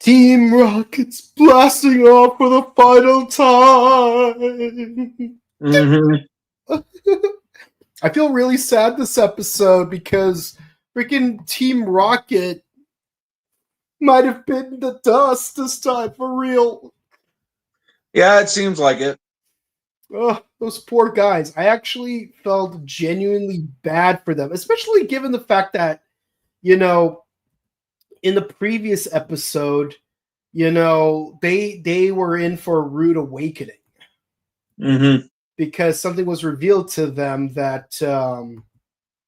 Team Rocket's blasting off for the final time. I feel really sad this episode because freaking Team Rocket might have bitten the dust this time for real. Yeah, it seems like it. Oh, those poor guys. I actually felt genuinely bad for them, especially given the fact that, in the previous episode, they were in for a rude awakening. Mm-hmm. Because something was revealed to them that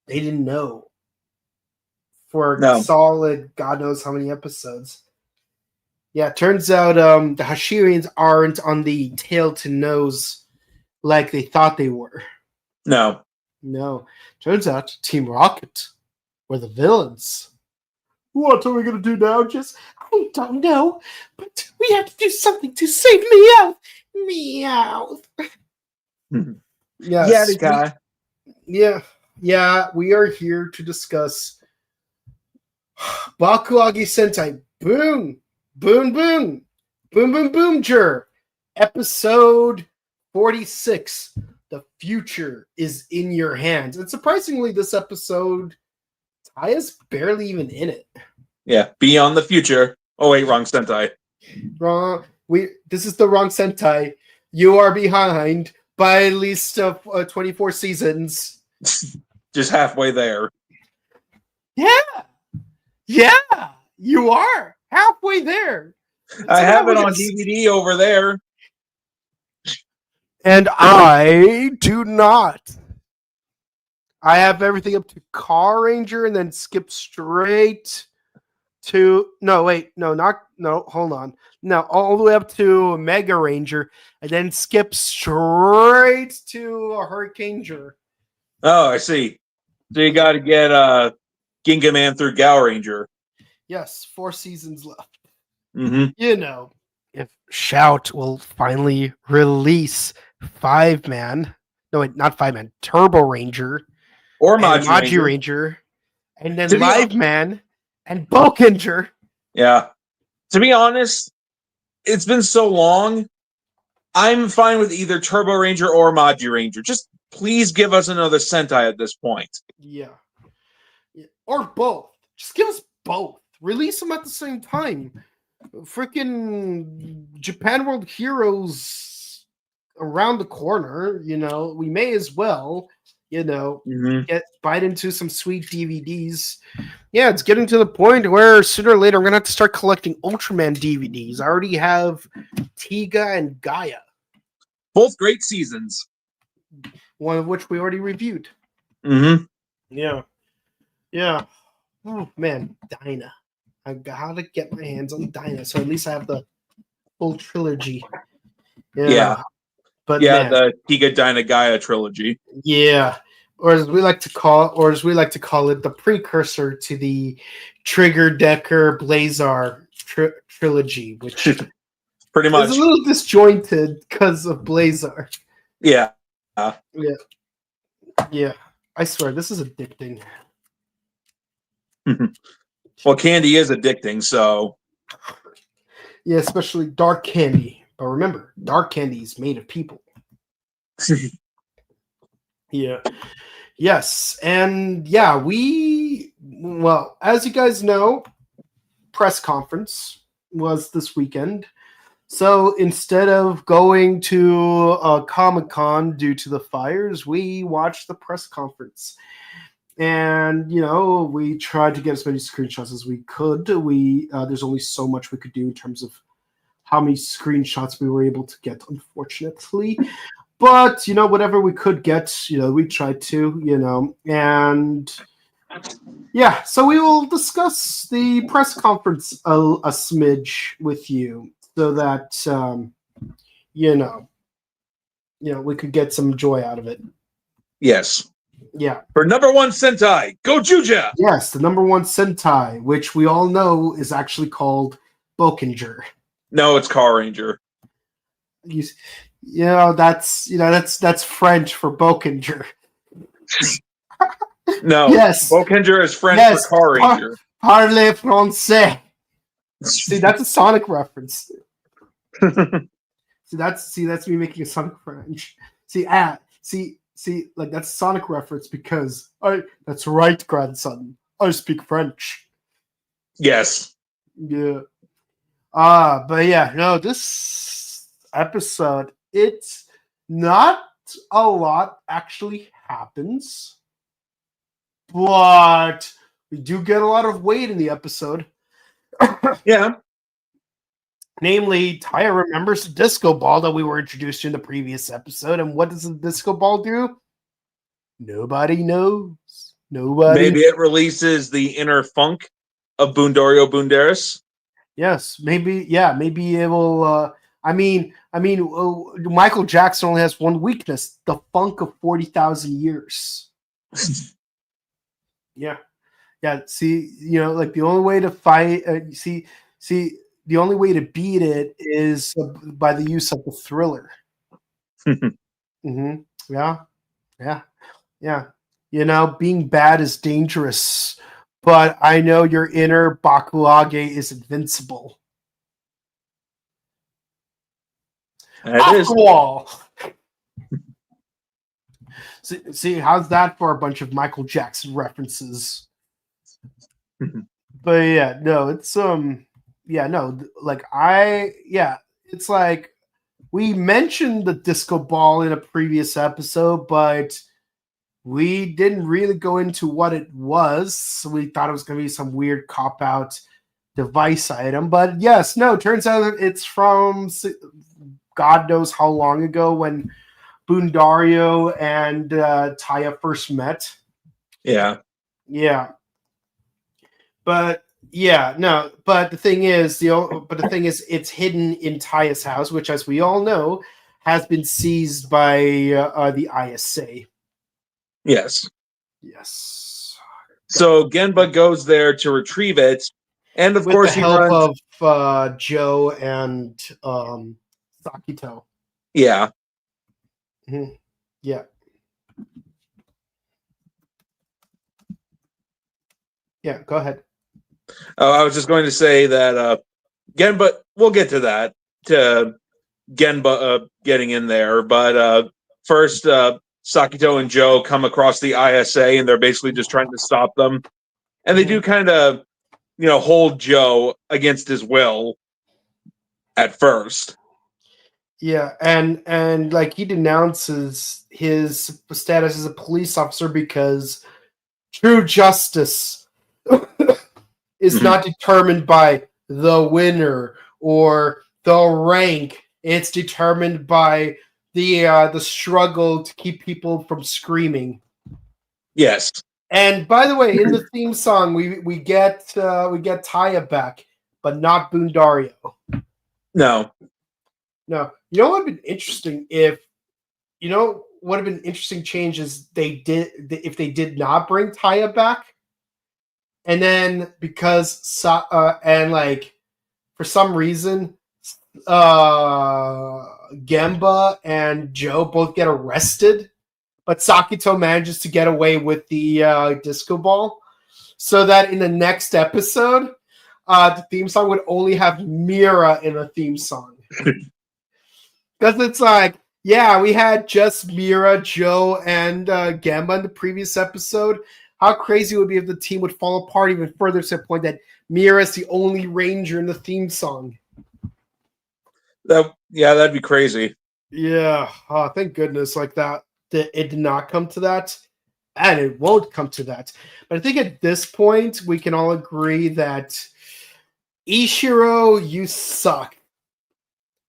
they didn't know for solid God knows how many episodes. Yeah, it turns out the Hashirians aren't on the tail to nose like they thought they were. No. Turns out Team Rocket were the villains. What are we going to do now, Jess? I don't know, but we have to do something to save Meowth. Meowth. Yes, guy. Yeah, we are here to discuss Bakuage Sentai Boonboomger, episode 46. The future is in your hands. And surprisingly, this episode, Taya's barely even in it. Yeah, Beyond the Future. Oh wait, wrong Sentai. Wrong. This is the wrong Sentai. You are behind by at least 24 seasons. Just halfway there. Yeah, you are halfway there. I have it on DVD over there. And I do not. I have everything up to Car Ranger and then skip straight to... hold on. No, all the way up to Mega Ranger and then skip straight to a Hurricaneger. Oh, I see. So you got to get Ginga Man through Gal Ranger. Yes, 4 seasons left. Mm-hmm. If Shout will finally release 5-man, not 5-man, Turbo Ranger, or Magi Ranger, and then Live Man and Bookender. Yeah. To be honest, it's been so long. I'm fine with either Turbo Ranger or Magi Ranger. Just please give us another Sentai at this point. Yeah. Or both. Just give us both. Release them at the same time. Freaking Japan World Heroes around the corner, we may as well, bite into some sweet DVDs. Yeah, it's getting to the point where sooner or later I'm going to have to start collecting Ultraman DVDs. I already have Tiga and Gaia. Both great seasons. One of which we already reviewed. Mm-hmm. Yeah. Oh, man, Dinah. I gotta get my hands on Dinah, so at least I have the full trilogy. Yeah. But the Tiga Dinah Gaia trilogy. Yeah. Or as we like to call it, the precursor to the Trigger Decker Blazar trilogy, which pretty much is a little disjointed because of Blazar. Yeah. Yeah. I swear, this is addicting. Well, candy is addicting, so... Yeah, especially dark candy. But remember, dark candy is made of people. Yeah. Yes, and yeah, as you guys know, press conference was this weekend. So instead of going to Comic-Con due to the fires, we watched the press conference. And, we tried to get as many screenshots as we could. There's only so much we could do in terms of how many screenshots we were able to get, unfortunately. But, whatever we could get, we tried to, and yeah, so we will discuss the press conference a smidge with you so that, we could get some joy out of it. Yes. Yeah. For number 1 Sentai, Go Juja! Yes, the number 1 Sentai, which we all know is actually called Bookender. No, it's Car Ranger. That's French for Bookender. No, yes. Bookender is French for Car Ranger. Parlez français. See, that's a Sonic reference. That's me making a Sonic French. See, like that's a Sonic reference because that's right, grandson. I speak French. Yes. Yeah. But yeah, no, this episode, it's not a lot actually happens, but we do get a lot of weight in the episode. Yeah. Namely, Taya remembers the disco ball that we were introduced to in the previous episode. And what does the disco ball do? Nobody knows. Maybe it releases the inner funk of Boondorio Boonderis. Yes, maybe. Yeah, maybe it will. Michael Jackson only has one weakness: the funk of 40,000 years. Yeah. See, like the only way to fight. The only way to beat it is by the use of the thriller. Mm-hmm. Yeah. Being bad is dangerous, but I know your inner Bakuage is invincible. After all. See, how's that for a bunch of Michael Jackson references? But yeah, no, it's it's like we mentioned the disco ball in a previous episode, but we didn't really go into what it was. So we thought it was going to be some weird cop-out device item. But yes, no, turns out it's from God knows how long ago when Boondario and Taya first met. Yeah. Yeah. But the thing is, it's hidden in Taya's house, which, as we all know, has been seized by the ISA. Yes. So Genba goes there to retrieve it, and of course he help of Joe and Sakito. Yeah. Mm-hmm. Yeah. Yeah. Go ahead. I was just going to say that Genba. We'll get to that. To Genba getting in there, but first. Sakito and Joe come across the ISA, and they're basically just trying to stop them. And they do kind of, hold Joe against his will at first. Yeah, and like he denounces his status as a police officer because true justice is not determined by the winner or the rank. It's determined by the struggle to keep people from screaming. Yes. And by the way, in the theme song, we get Taya back, but not Boondario. No. No. You know what would have been interesting if changes if they did not bring Taya back, and then because for some reason Genba and Joe both get arrested, but Sakito manages to get away with the disco ball, so that in the next episode, the theme song would only have Mira in the theme song. Because it's like, yeah, we had just Mira, Joe, and Genba in the previous episode. How crazy it would be if the team would fall apart even further to the point that Mira is the only ranger in the theme song. That'd be crazy. Yeah, thank goodness, like that it did not come to that, and it won't come to that. But I think at this point we can all agree that Ishiro, you suck.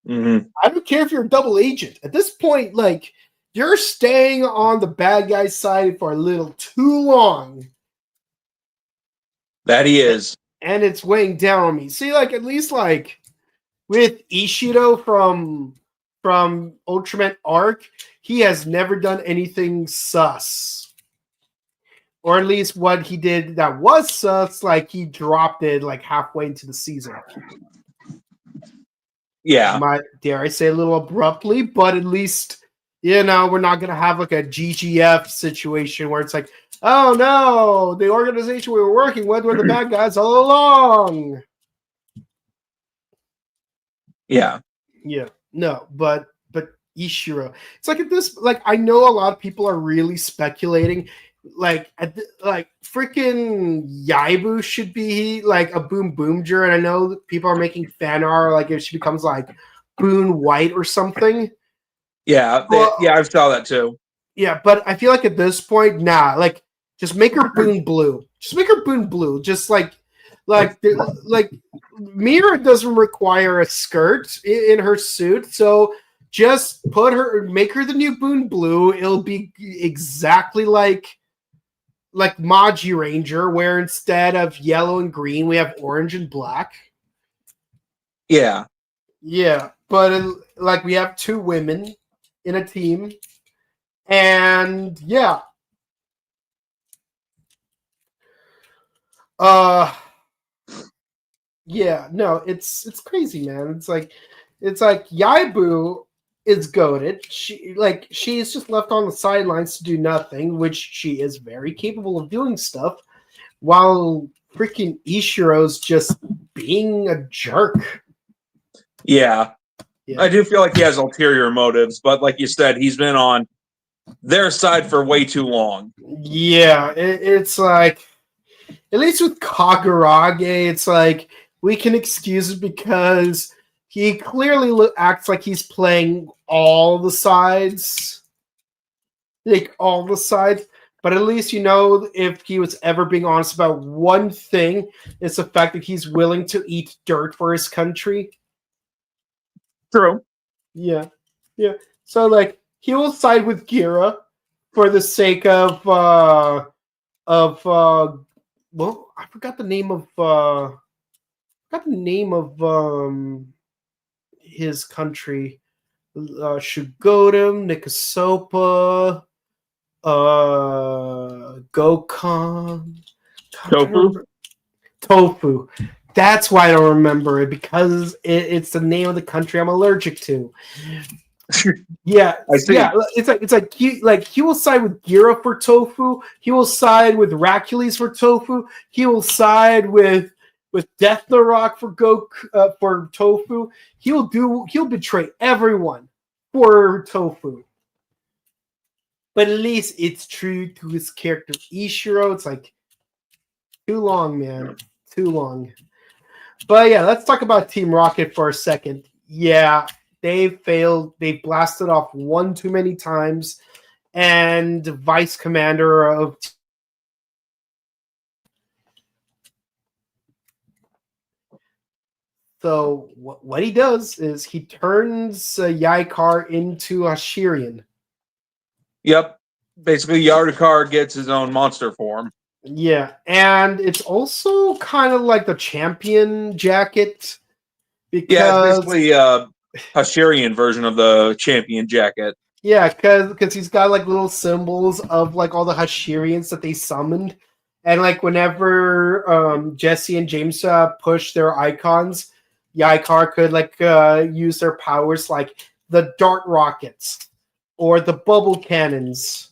Mm-hmm. I don't care if you're a double agent. At this point, like, you're staying on the bad guy's side for a little too long. That he is. And it's weighing down on me. See, like, at least, like, with Ishiro from Ultraman Arc, he has never done anything sus. Or at least what he did that was sus, like, he dropped it, like, halfway into the season. Yeah. Dare I say a little abruptly, but at least, we're not going to have, like, a GGF situation where it's like, oh, no, the organization we were working with were the bad guys all along. Yeah. Yeah, no, but Ishiro. It's like at this, like I know a lot of people are really speculating, like like freaking Yaibu should be like a Boonboomger, and I know that people are making fan art like if she becomes like Boon White or something. Yeah. Well, I saw that too. yeah, but I feel like at this point, nah, like just make her Boon Blue. Just make her Boon Blue. Just like Mira doesn't require a skirt in her suit, so just make her the new Boon Blue. It'll be exactly like Maji Ranger, where instead of yellow and green, we have orange and black. Yeah. Yeah, but like we have two women in a team, and yeah, uh, yeah, no, it's crazy, man. It's like Yaibu is goaded. She's just left on the sidelines to do nothing, which she is very capable of doing stuff, while freaking Ishiro's just being a jerk. Yeah. Yeah. I do feel like he has ulterior motives, but like you said, he's been on their side for way too long. Yeah, it's like at least with Kagurage, it's like we can excuse it because he clearly acts like he's playing all the sides, like all the sides. But at least you know if he was ever being honest about one thing, it's the fact that he's willing to eat dirt for his country. True. Yeah, yeah. So like he will side with Gira for the sake of well, I forgot the name of his country. Shugodum, Nikasopa, Gokon. Tofu. Tofu. That's why I don't remember it because it's the name of the country I'm allergic to. Yeah, I see. yeah. He will side with Gira for Tofu. He will side with Racules for Tofu. He will side with Death Narok for Tofu. He'll betray everyone for Tofu. But at least it's true to his character Ishiro. It's like too long, man. Too long. But yeah, let's talk about Team Rocket for a second. Yeah, they failed. They blasted off one too many times. And Vice Commander of So what he does is he turns Yaikar into a Shirian. Yep. Basically, Yardakar gets his own monster form. Yeah, and it's also kind of like the champion jacket because Yeah, it's basically a Hashirian version of the champion jacket. yeah, because he's got like little symbols of like all the Hashirians that they summoned, and like whenever Jesse and James push their icons, Yaikar could like use their powers like the dart rockets or the bubble cannons.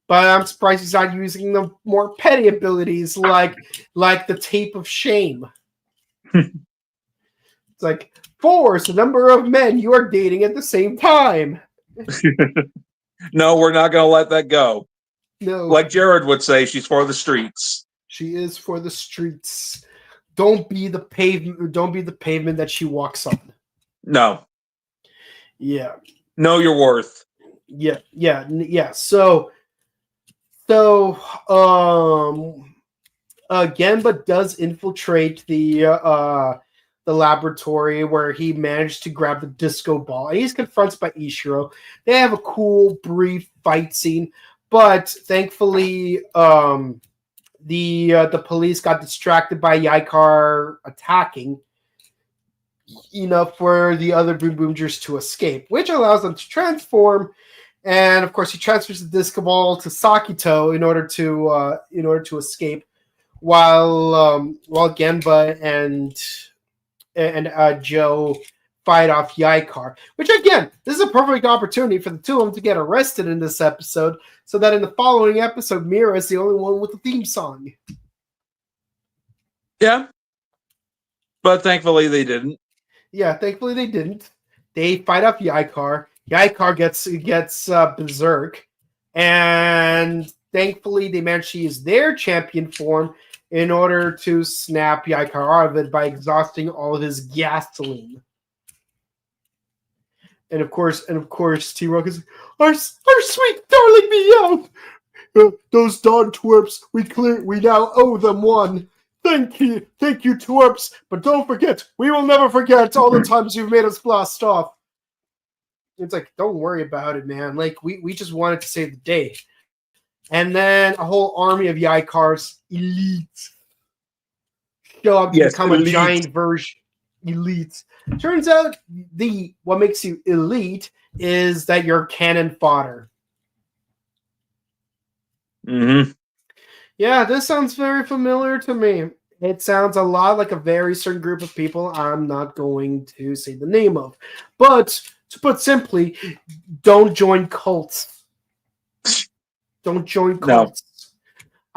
But I'm surprised he's not using the more petty abilities like the tape of shame. It's like 4 is the number of men you are dating at the same time. No, we're not going to let that go. No, Like Jared would say, she's for the streets. she is for the streets. Don't be the pavement. Don't be the pavement that she walks on. No. Yeah. Know your worth. Yeah. So, Genba does infiltrate the laboratory where he managed to grab the disco ball. And he's confronted by Ishiro. They have a cool, brief fight scene, but thankfully, the police got distracted by Yaikar attacking enough for the other Boonboomgers to escape, which allows them to transform. And of course, he transfers the disco ball to Sakito in order to escape, while Genba and Joe fight off Yaikar. Which again, this is a perfect opportunity for the two of them to get arrested in this episode, so that in the following episode, Mira is the only one with the theme song. Yeah. But thankfully they didn't. Yeah, thankfully they didn't. They fight off Yaikar. Yaikar gets berserk, and thankfully they managed to use their champion form in order to snap Yaikar out of it by exhausting all of his gasoline. And of course, T-Rock is our sweet darling Meow. Those Dawn twerps, we now owe them one. Thank you, twerps. But don't forget, we will never forget all the times you've made us blast off. It's like, don't worry about it, man. Like, we just wanted to save the day. And then a whole army of Yaikars, elite, show up to become elite. A giant version. Elite. Turns out what makes you elite is that you're cannon fodder. Mm-hmm. Yeah, this sounds very familiar to me. It sounds a lot like a very certain group of people I'm not going to say the name of. But to put simply, don't join cults. Don't join cults. No.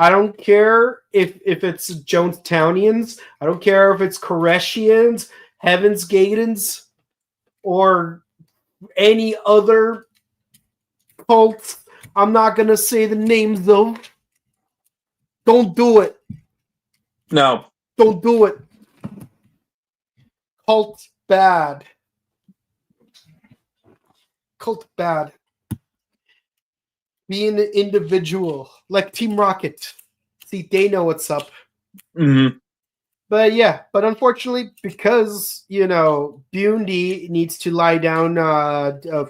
I don't care if it's Jonestownians. I don't care if it's Koreshians, Heaven's Gatans, or any other cults. I'm not going to say the names, though. Don't do it. No. Don't do it. Cult bad. Cult bad. Be an individual. Like Team Rocket. See, they know what's up. Mm-hmm. But unfortunately, because, Bundi needs to lie down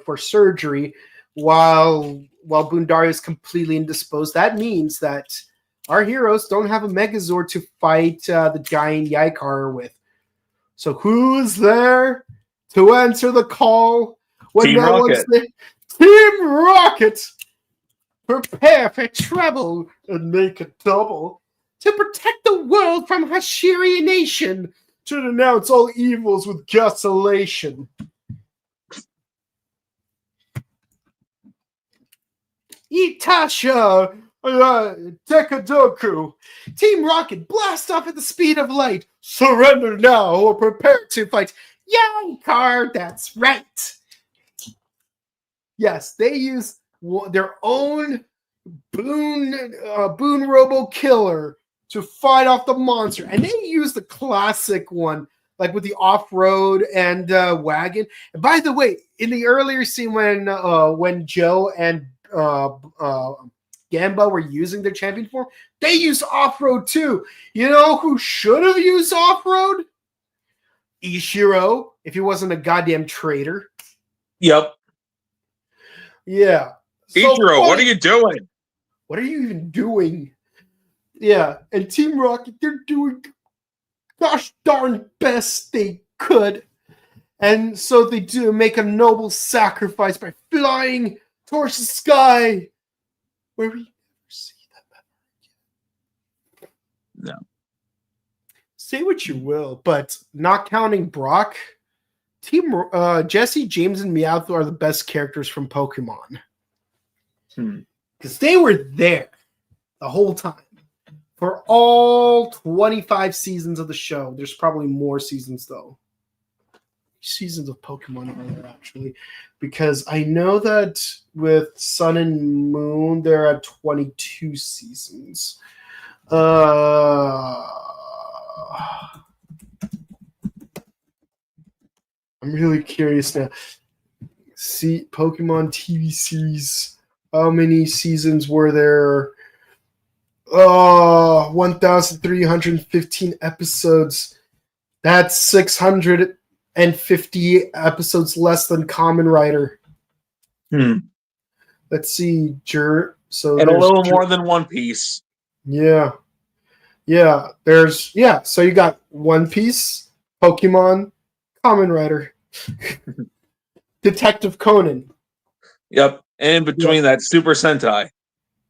for surgery while Bundario is completely indisposed, that means that our heroes don't have a Megazord to fight the giant Yaikar with. So who's there to answer the call when Team no Rocket. one's there? Team Rocket! Prepare for trouble and make a double to protect the world from Hashiri Nation, to denounce all evils with desolation. Itasha! Dekadoku! Team Rocket, blast off at the speed of light! Surrender now or prepare to fight Yaikar! That's right! Yes, they use their own Boon Robo Killer to fight off the monster. And they use the classic one, like with the off-road and wagon. And by the way, in the earlier scene when Joe and Gamba were using their champion form, they used off-road too. You know who should have used off-road? Ishiro, if he wasn't a goddamn traitor. Yep. Yeah. Ishiro, what are you doing? What are you even doing? Yeah, and Team Rocket, they're doing gosh darn best they could. And so they do make a noble sacrifice by flying towards the sky, where we never see them ever again. No. Say what you will, but not counting Brock, Team Jesse, James, and Meowth are the best characters from Pokemon. Because they were there the whole time. For all 25 seasons of the show. There's probably more seasons, though. Seasons of Pokemon are there, actually. Because I know that with Sun and Moon, they're at 22 seasons. I'm really curious now. See, Pokemon TV series. How many seasons were there? 1,315 episodes. That's 650 episodes less than Kamen Rider. Let's see. And a little more than One Piece. Yeah. Yeah. So you got One Piece, Pokemon, Kamen Rider, Detective Conan. Yep. And in between that, Super Sentai.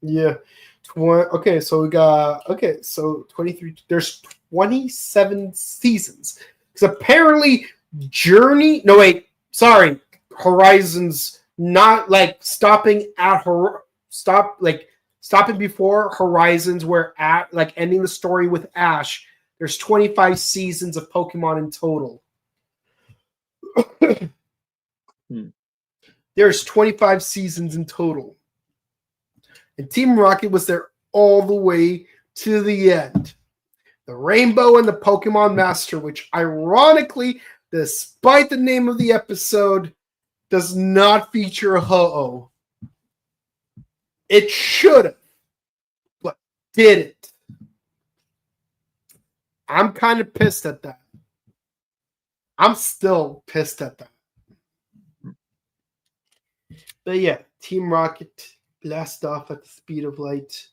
Yeah. Okay, so we got 23. There's 27 seasons. Because apparently Horizon's not like stopping before Horizons, where at like ending the story with Ash. There's 25 seasons of Pokemon in total. There's 25 seasons in total. And Team Rocket was there all the way to the end. The Rainbow and the Pokemon Master, which ironically, despite the name of the episode, does not feature a Ho-Oh. It should have, but didn't. I'm kind of pissed at that. I'm still pissed at that. But yeah, Team Rocket blast off at the speed of light.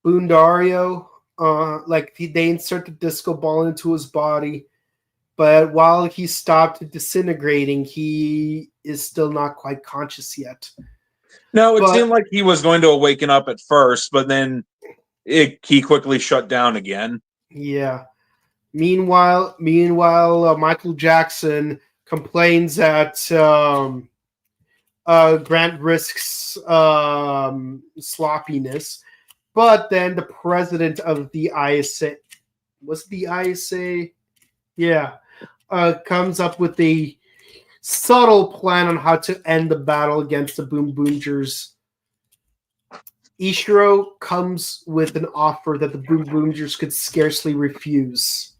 Boondario, they insert the disco ball into his body, but while he stopped disintegrating, he is still not quite conscious yet. No, it seemed like he was going to awaken up at first, but then he quickly shut down again. Yeah. Meanwhile, Michael Jackson complains that Grant risks sloppiness, but then the president of the ISA, was the ISA? Yeah, comes up with a subtle plan on how to end the battle against the Boonboomgers. Ishiro comes with an offer that the Boonboomgers could scarcely refuse.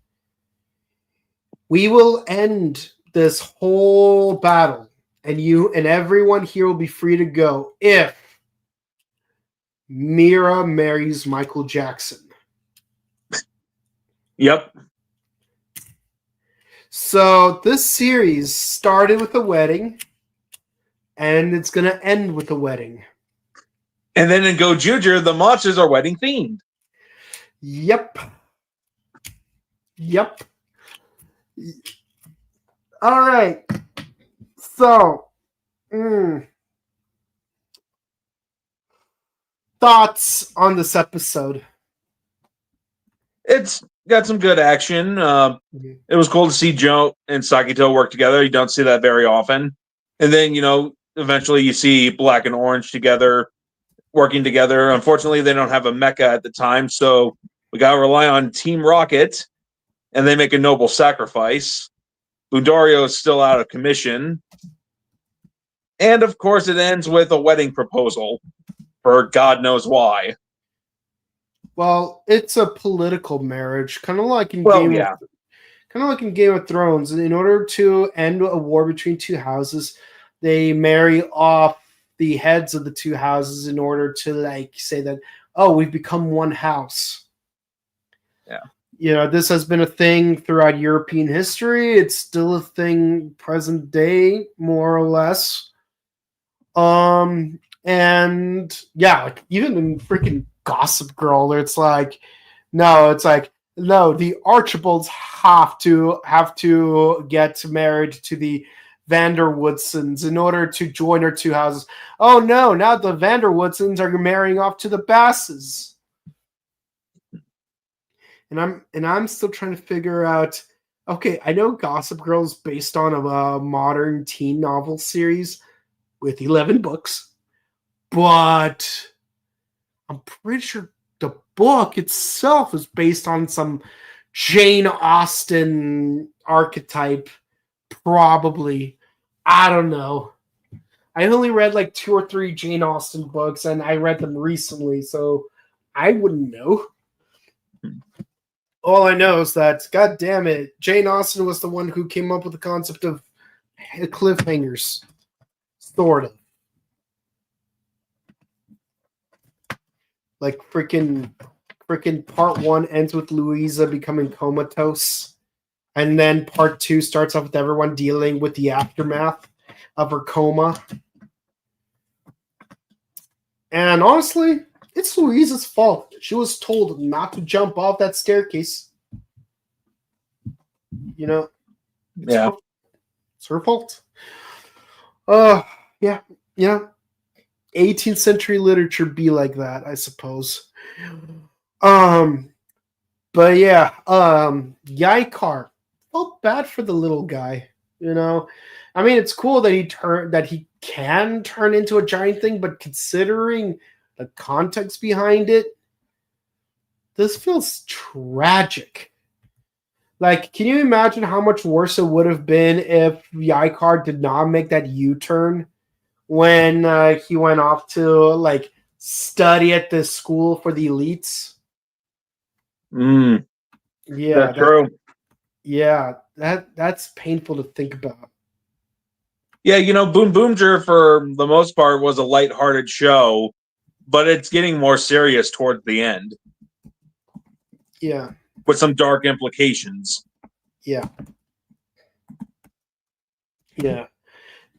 We will end this whole battle, and you and everyone here will be free to go if Mira marries Michael Jackson. Yep. So this series started with a wedding, and it's going to end with a wedding. And then in Go Junior, the monsters are wedding themed. Yep. All right. So, thoughts on this episode? It's got some good action. It was cool to see Joe and Sakito work together. You don't see that very often. And then, eventually you see Black and Orange together, working together. Unfortunately, they don't have a mecha at the time, so we got to rely on Team Rocket, and they make a noble sacrifice. Boondario is still out of commission. And, of course, it ends with a wedding proposal for God knows why. Well, it's a political marriage, kind of like in Game of Thrones. In order to end a war between two houses, they marry off the heads of the two houses in order to say that, oh, we've become one house. Yeah. This has been a thing throughout European history. It's still a thing present day, more or less. And yeah, even in freaking Gossip Girl, it's like, no, the Archibalds have to get married to the Vanderwoodsons in order to join our two houses. Oh no, now the Vanderwoodsons are marrying off to the Basses. And I'm still trying to figure out, okay, I know Gossip Girl is based on a modern teen novel series with 11 books, but I'm pretty sure the book itself is based on some Jane Austen archetype, probably. I don't know. I only read 2 or 3 Jane Austen books, and I read them recently, so I wouldn't know. All I know is that, God damn it, Jane Austen was the one who came up with the concept of cliffhangers. Sort of. Freaking part 1 ends with Louisa becoming comatose. And then part 2 starts off with everyone dealing with the aftermath of her coma. And honestly, it's Louisa's fault. She was told not to jump off that staircase. It's her fault. Yeah. 18th century literature be like that, I suppose. But yeah, Yaikar felt bad for the little guy. I mean, it's cool that he can turn into a giant thing, but considering the context behind it, this feels tragic. Like, can you imagine how much worse it would have been if Yikar did not make that U-turn when he went off to like study at the school for the elites? Yeah, That's true. that's painful to think about. Yeah, Boonboomger for the most part was a lighthearted show, but it's getting more serious towards the end Yeah, with some dark implications. yeah, yeah,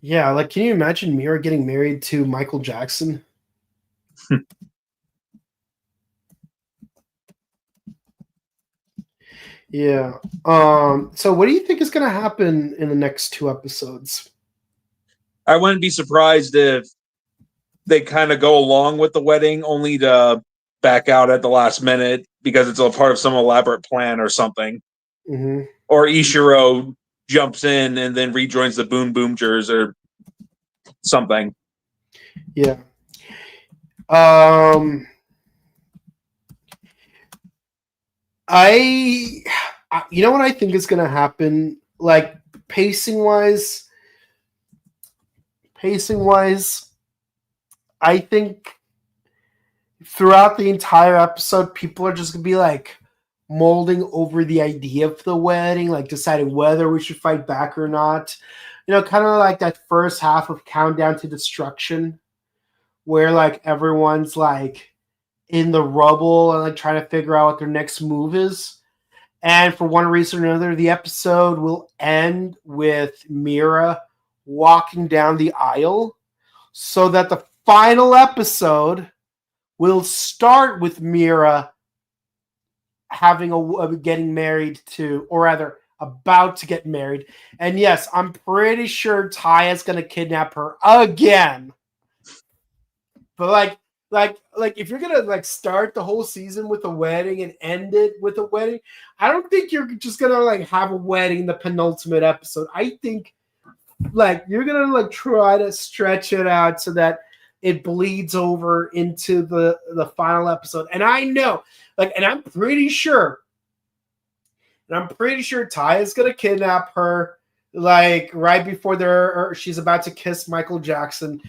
yeah. Like, can you imagine Mira getting married to Michael Jackson? Yeah. So what do you think is going to happen in the next two episodes? I wouldn't be surprised if they kind of go along with the wedding only to back out at the last minute because it's a part of some elaborate plan or something. Mm-hmm. Or Ishiro jumps in and then rejoins the Boonboomgers or something. Yeah. I you know what I think is going to happen, like pacing wise, I think throughout the entire episode people are just going to be like molding over the idea of the wedding, like deciding whether we should fight back or not. Kind of like that first half of Countdown to Destruction where like everyone's like in the rubble and like trying to figure out what their next move is. And for one reason or another, the episode will end with Mira walking down the aisle so that the final episode will start with Mira having getting married to, or rather, about to get married. And yes, I'm pretty sure Taya's going to kidnap her again. But like if you're gonna like start the whole season with a wedding and end it with a wedding, I don't think you're just gonna like have a wedding in the penultimate episode. I think like you're gonna like try to stretch it out so that it bleeds over into the final episode. And I know, like, and I'm pretty sure Ty is gonna kidnap her like right before she's about to kiss Michael Jackson.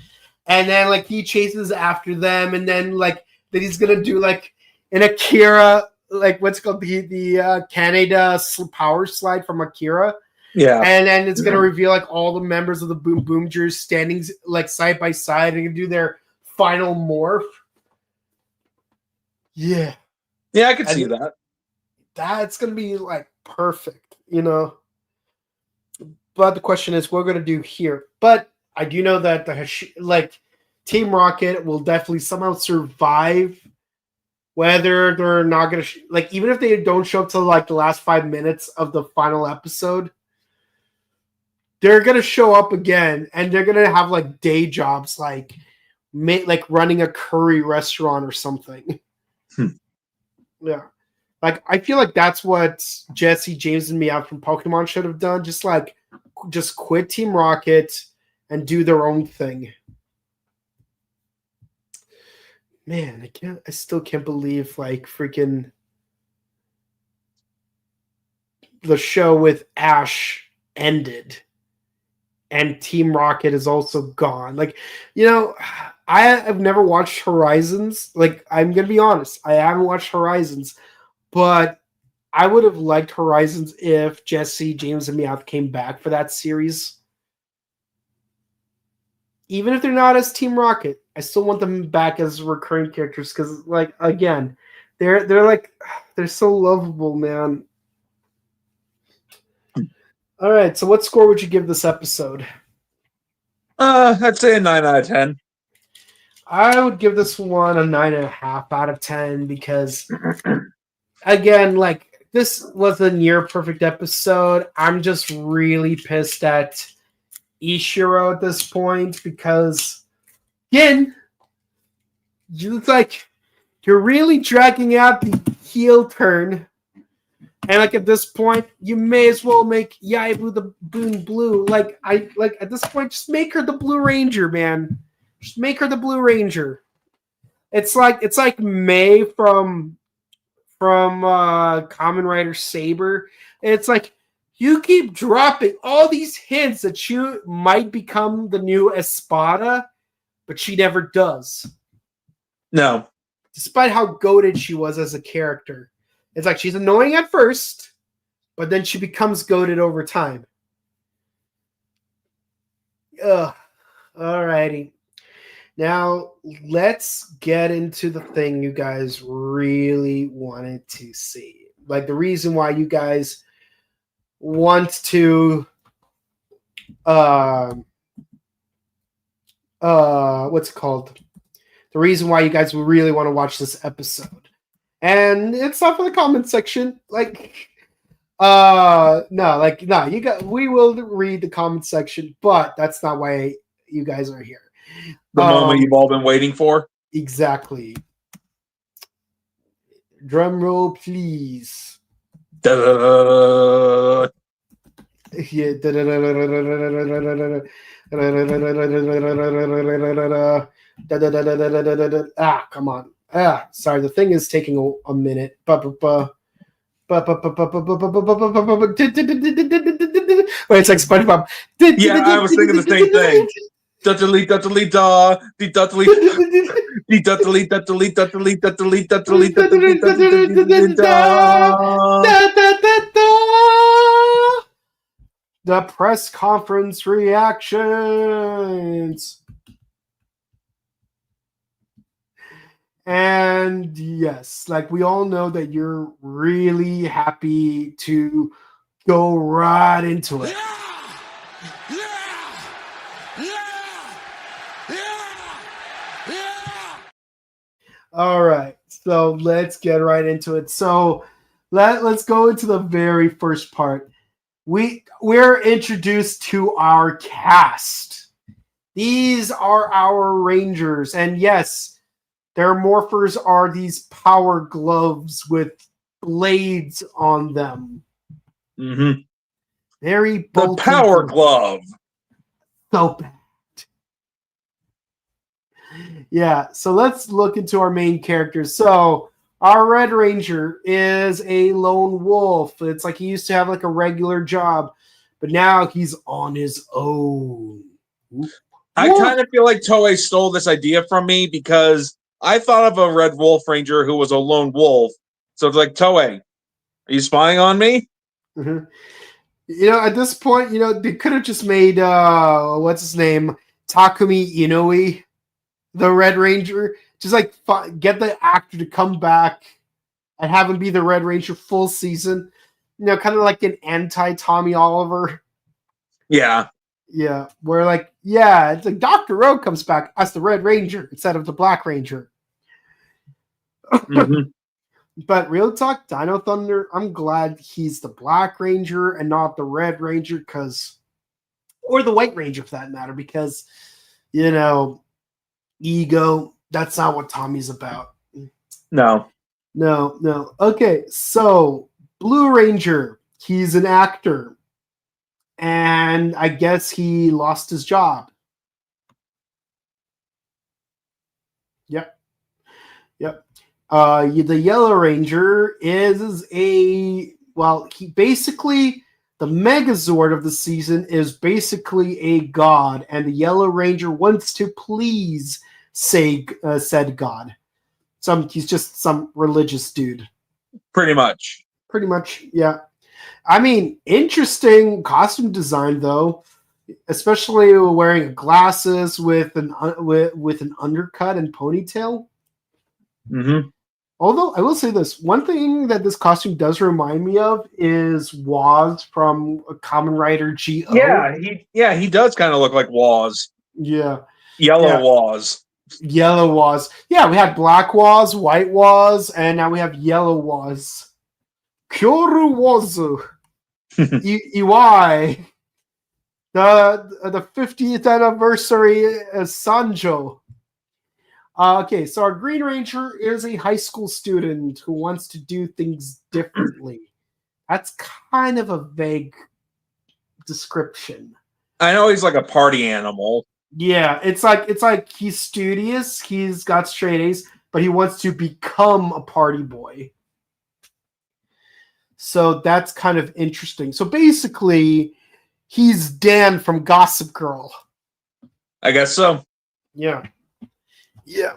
And then like he chases after them, and then like then he's gonna do like an Akira, like what's it called, the Canada power slide from Akira. Yeah. And then it's gonna reveal like all the members of the Boonboomgers standing like side by side and do their final morph. Yeah. Yeah, I could see that. That's gonna be like perfect, But the question is, what we're gonna do here. But I do know that like Team Rocket will definitely somehow survive, whether they're not gonna like even if they don't show up till like the last 5 minutes of the final episode, they're gonna show up again and they're gonna have like day jobs like running a curry restaurant or something. Yeah. Like I feel like that's what Jesse, James, and Meowth from Pokemon should have done. Just quit Team Rocket and do their own thing. Man, I still can't believe like freaking the show with Ash ended and Team Rocket is also gone. Like, I have never watched Horizons. Like, I'm gonna be honest, I haven't watched Horizons, but I would have liked Horizons if Jesse, James, and Meowth came back for that series. Even if they're not as Team Rocket, I still want them back as recurring characters because, like, again, they're so lovable, man. All right, so what score would you give this episode? I'd say a 9 out of 10. I would give this one a 9.5 out of 10 because, again, like, this was a near perfect episode. I'm just really pissed at Ishiro at this point because, again, it's like you're really dragging out the heel turn. And like at this point, you may as well make Yaibu the Boon Blue. Like at this point, just make her the Blue Ranger, man. Just make her the Blue Ranger. It's like May from from Kamen Rider Saber. It's like you keep dropping all these hints that you might become the new Espada, but she never does. No. Despite how goated she was as a character. It's like she's annoying at first, but then she becomes goated over time. Ugh. Alrighty. Now, let's get into the thing you guys really wanted to see. Like the reason why you guys want to what's it called? The reason why you guys really want to watch this episode. And it's not for the comment section. We will read the comment section, but that's not why you guys are here. The moment you've all been waiting for? Exactly. Drum roll, please. Da-da-da-da. Yeah. Come on. Sorry, the thing is taking a minute. Wait, it's like SpongeBob. Yeah, I was thinking the same thing. Delete, delete, delete, delete, delete, delete, delete, delete, delete. The press conference reactions. And yes, like we all know that you're really happy to go right into it. All right, so let's get right into it. So let's go into the very first part. We're introduced to our cast. These are our Rangers, and yes, their morphers are these power gloves with blades on them. Mm-hmm. Very the power glove. So bad. Yeah, so let's look into our main characters. So our Red Ranger is a lone wolf. It's like he used to have like a regular job, but now he's on his own. I kind of feel like Toei stole this idea from me because I thought of a Red Wolf Ranger who was a lone wolf. So it's like, Toei, are you spying on me? Mm-hmm. You know, at this point, you know, they could have just made, what's his name? Takumi Inoue, the Red Ranger. Just like get the actor to come back and have him be the Red Ranger full season. You know, kind of like an anti-Tommy Oliver. Yeah. Yeah, where like, yeah, it's like Dr. Rowe comes back as the Red Ranger instead of the Black Ranger. Mm-hmm. But real talk, Dino Thunder, I'm glad he's the Black Ranger and not the Red Ranger, or the White Ranger for that matter, because, you know, ego, that's not what Tommy's about. No. Okay, so Blue Ranger, he's an actor. And I guess he lost his job. Yep. The Yellow Ranger is he basically, the Megazord of the season is basically a god, and the Yellow Ranger wants to please said god. He's just some religious dude. Pretty much, yeah. I mean, interesting costume design though, especially wearing glasses with an undercut and ponytail. Mm-hmm. Although I will say this, one thing that this costume does remind me of is Woz from Kamen Rider G.O. Yeah, he does kind of look like Woz. Yeah, Yellow Woz. Yellow Woz. Yeah, we had Black Woz, White Woz, and now we have Yellow Woz. Kyoru Wozu. Iwai. The 50th anniversary Sanjo. Okay, so our Green Ranger is a high school student who wants to do things differently. That's kind of a vague description. I know he's like a party animal. Yeah, it's like he's studious, he's got straight A's, but he wants to become a party boy. So that's kind of interesting. So basically, he's Dan from Gossip Girl. I guess so. Yeah. Yeah.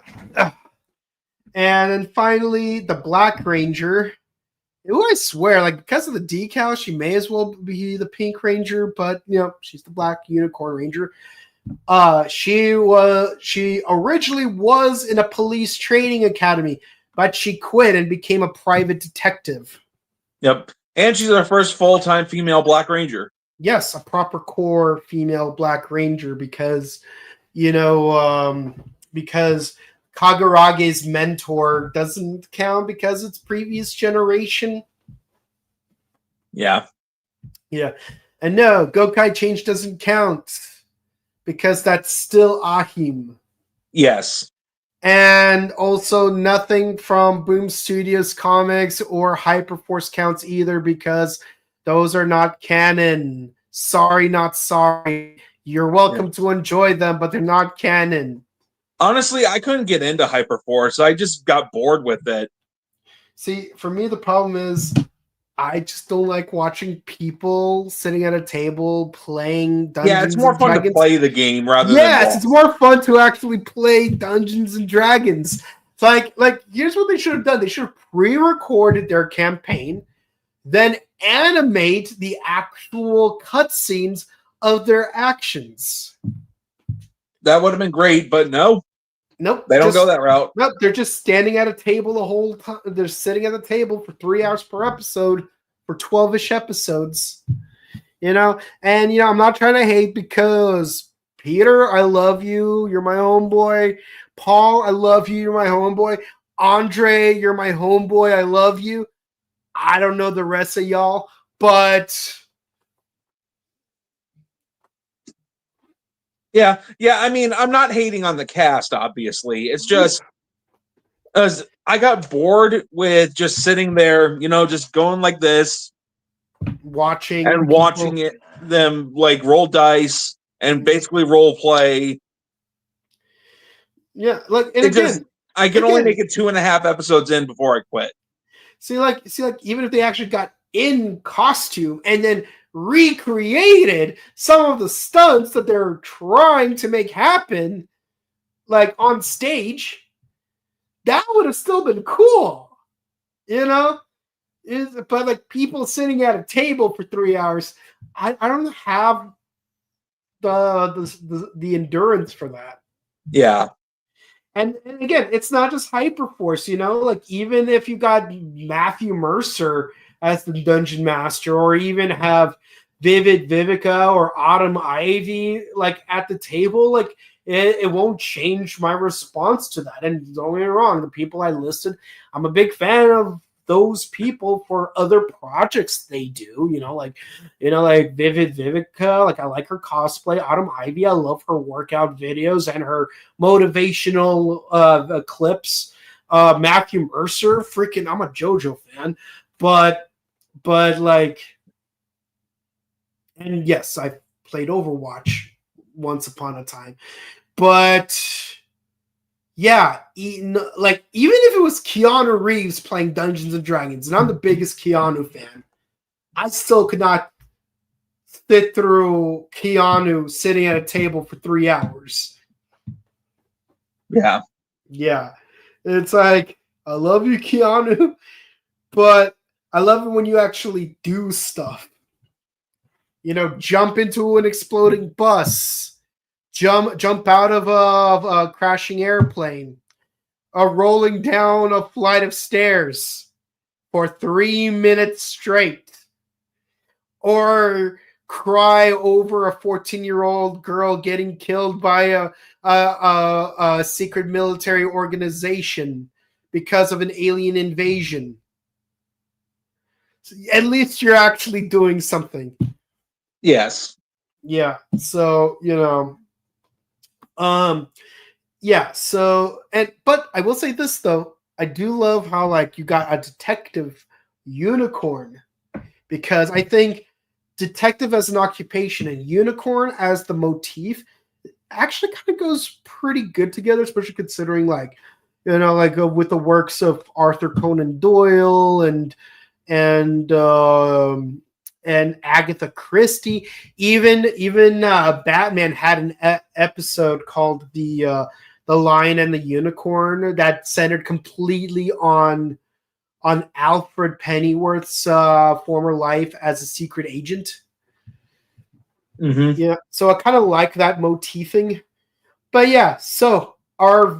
And then finally, the Black Ranger. Who I swear, like, because of the decal, she may as well be the Pink Ranger, but she's the Black Unicorn Ranger. She originally was in a police training academy, but she quit and became a private detective. Yep. And she's our first full-time female Black Ranger. Yes, a proper core female Black Ranger because Kagurage's mentor doesn't count because it's previous generation. Yeah. Yeah. And no, Gokai Change doesn't count because that's still Ahim. Yes. And also nothing from Boom Studios comics or Hyperforce counts either because those are not canon. Sorry, not sorry. You're welcome to enjoy them, but they're not canon. Honestly, I couldn't get into Hyperforce. I just got bored with it. See, for me, the problem is I just don't like watching people sitting at a table playing Dungeons. Yeah, it's more fun Dragons. to play the game rather than Yes, it's more fun to actually play Dungeons and Dragons. It's like here's what they should have done. They should have pre-recorded their campaign, then animate the actual cutscenes of their actions. That would have been great, but no. Nope. They don't go that route. Nope. They're just standing at a table the whole time. They're sitting at the table for 3 hours per episode for 12-ish episodes. And I'm not trying to hate because Peter, I love you. You're my homeboy. Paul, I love you. You're my homeboy. Andre, you're my homeboy. I love you. I don't know the rest of y'all, but Yeah. I mean, I'm not hating on the cast, obviously. It's just as I got bored with just sitting there, just going like this, watching them like roll dice and basically role play. Yeah, I can only make it 2.5 episodes in before I quit. See, even if they actually got in costume and then recreated some of the stunts that they're trying to make happen, like on stage, that would have still been cool, But like people sitting at a table for 3 hours, I don't have the endurance for that. Yeah. And again, it's not just Hyperforce, like even if you got Matthew Mercer as the dungeon master, or even have Vivid Vivica or Autumn Ivy like at the table, like it won't change my response to that. And don't get me wrong, the people I listed, I'm a big fan of those people for other projects they do, like Vivid Vivica, like I like her cosplay. Autumn Ivy, I love her workout videos and her motivational clips. Matthew Mercer, freaking, I'm a JoJo fan, but like, and yes, I played Overwatch once upon a time, but yeah, like even if it was Keanu Reeves playing Dungeons and Dragons, and I'm the biggest Keanu fan, I still could not sit through Keanu sitting at a table for 3 hours. Yeah. Yeah. It's like, I love you, Keanu, but I love it when you actually do stuff. Jump into an exploding bus, jump out of a crashing airplane, rolling down a flight of stairs for 3 minutes straight, or cry over a 14-year-old girl getting killed by a secret military organization because of an alien invasion. So at least you're actually doing something. Yes. Yeah. So, yeah. So, but I will say this though, I do love how like you got a detective unicorn, because I think detective as an occupation and unicorn as the motif actually kind of goes pretty good together, especially considering like with the works of Arthur Conan Doyle and and Agatha Christie. Even Batman had an episode called the Lion and the Unicorn that centered completely on Alfred Pennyworth's former life as a secret agent. Mm-hmm. Yeah, so I kind of like that motifing. But yeah, so our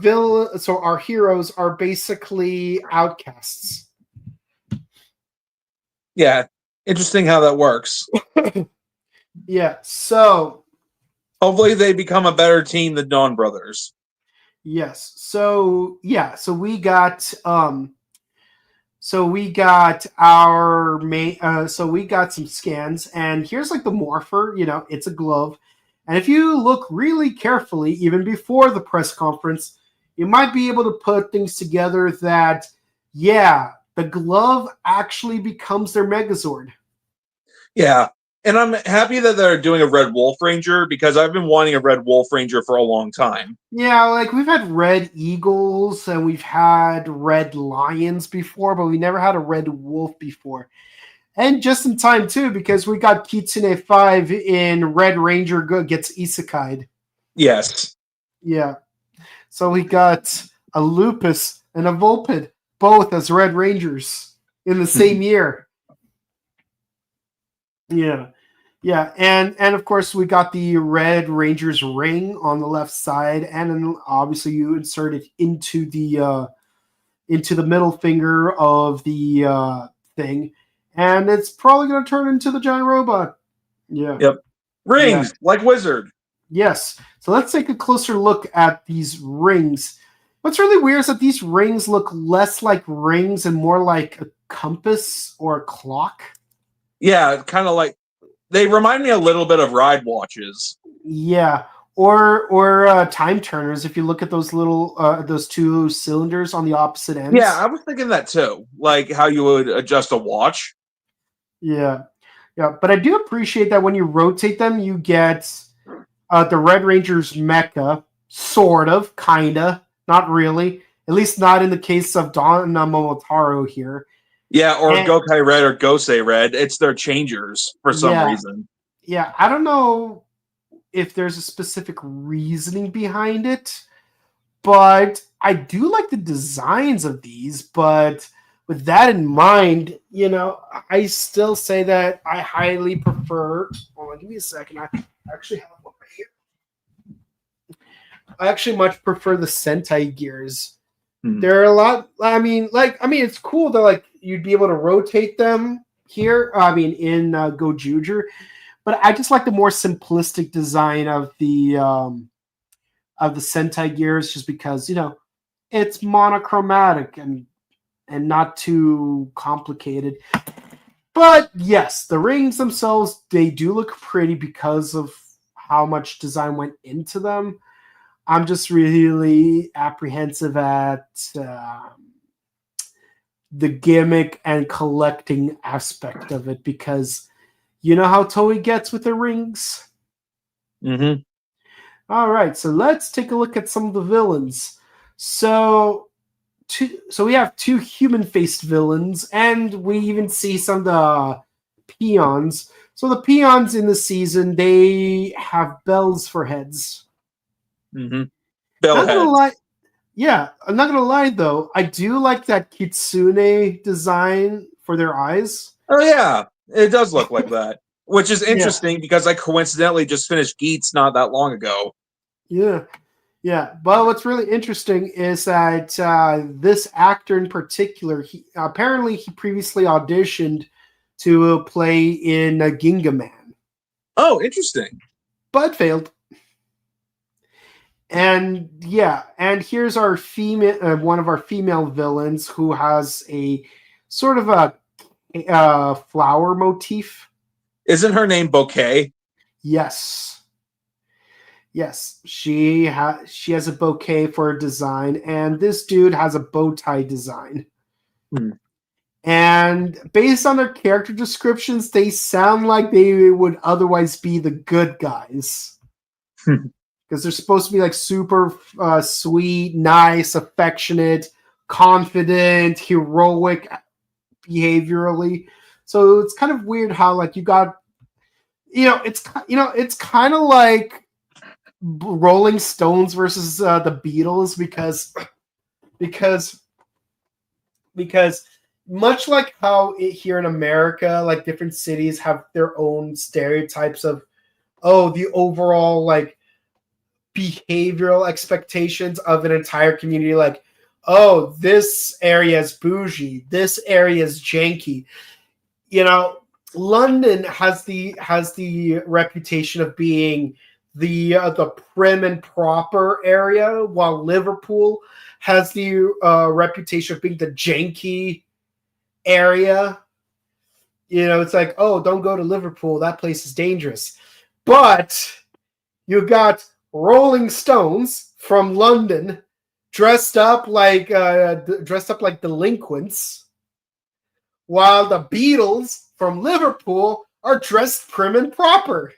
heroes are basically outcasts. Yeah, interesting how that works. Yeah, so hopefully they become a better team than Dawn Brothers. Yes. So yeah. So we got our main. So we got some scans, and here's like the morpher. It's a glove, and if you look really carefully, even before the press conference, you might be able to put things together that, yeah, the glove actually becomes their Megazord. Yeah. And I'm happy that they're doing a Red Wolf Ranger because I've been wanting a Red Wolf Ranger for a long time. Yeah, like we've had Red Eagles and we've had Red Lions before, but we never had a Red Wolf before. And just in time, too, because we got Kitsune 5 in Red Ranger gets isekai'd. Yes. Yeah. So we got a Lupus and a Vulpid, both as Red Rangers in the same year. Yeah. Yeah, and of course we got the Red Ranger's ring on the left side, and then obviously you insert it into the middle finger of the thing, and it's probably going to turn into the giant robot. Yeah. Yep. Rings, like Wizard. Yes. So let's take a closer look at these rings. What's really weird is that these rings look less like rings and more like a compass or a clock. Yeah, kind of like they remind me a little bit of ride watches. Yeah, or time turners. If you look at those little those two cylinders on the opposite ends. Yeah, I was thinking that too. Like how you would adjust a watch. Yeah, yeah. But I do appreciate that when you rotate them, you get the Red Ranger's mecha, sort of, kinda, not really. At least not in the case of Dawn Momotaro here. Yeah, or Gokai Red or Gosei Red. It's their changers for some reason. Yeah, I don't know if there's a specific reasoning behind it, but I do like the designs of these. But with that in mind, I still say that I highly prefer. Hold on, give me a second. I actually have one right here. I actually much prefer the Sentai gears. They're a lot. It's cool that like you'd be able to rotate them here. In Gojuger, but I just like the more simplistic design of the Sentai gears, just because it's monochromatic and not too complicated. But yes, the rings themselves, they do look pretty because of how much design went into them. I'm just really apprehensive at the gimmick and collecting aspect of it, because you know how Toei gets with the rings? Mm-hmm. All right, so let's take a look at some of the villains. So we have two human-faced villains, and we even see some of the peons. So the peons in the season, they have bells for heads. Mm-hmm. Bell heads. I'm not gonna lie though. I do like that kitsune design for their eyes. Oh yeah, it does look like that, which is interesting because I coincidentally just finished Geats not that long ago. Yeah. But what's really interesting is that this actor in particular, he previously auditioned to play in Ginga Man. Oh, interesting. But failed. And here's our female, one of our female villains who has a sort of a flower motif. Isn't her name Bouquet? Yes, she has a bouquet for a design, and this dude has a bow tie design. And based on their character descriptions, they sound like they would otherwise be the good guys. Because they're supposed to be like super sweet, nice, affectionate, confident, heroic. behaviorally. So it's kind of weird how like you got, it's kind of like Rolling Stones versus the Beatles because much like how here in America, like different cities have their own stereotypes of the overall like behavioral expectations of an entire community, like this area is bougie, this area is janky. London has the reputation of being the prim and proper area, while Liverpool has the reputation of being the janky area. It's like, don't go to Liverpool, that place is dangerous. But you got Rolling Stones from London dressed up like delinquents, while the Beatles from Liverpool are dressed prim and proper.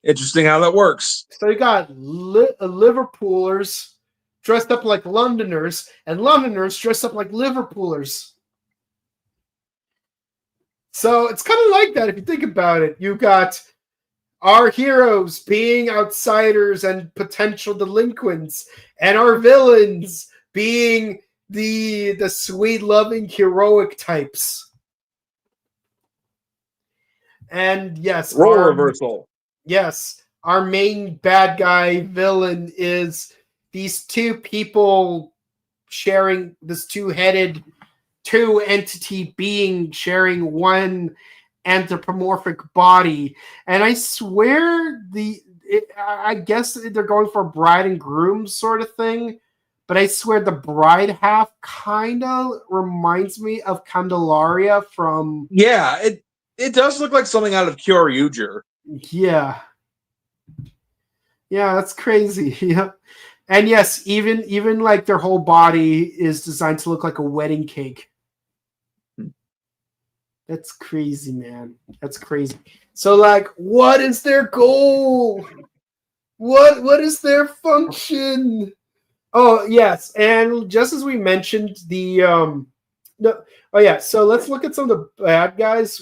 Interesting how that works. So you got Liverpoolers dressed up like Londoners, and Londoners dressed up like Liverpoolers. So it's kind of like that if you think about it. You got our heroes being outsiders and potential delinquents, and our villains being the sweet, loving, heroic types. And yes, role reversal. Yes, our main bad guy villain is these two people sharing this two-headed, two-entity being sharing one anthropomorphic body. And I swear I guess they're going for a bride and groom sort of thing, but I swear the bride half kind of reminds me of Candelaria from... Yeah, it does look like something out of Kyoryuger. Yeah, that's crazy. Yeah, and yes, even like their whole body is designed to look like a wedding cake. That's crazy, man. That's crazy. So, like, what is their goal? What is their function? Oh yes, and just as we mentioned, so let's look at some of the bad guys.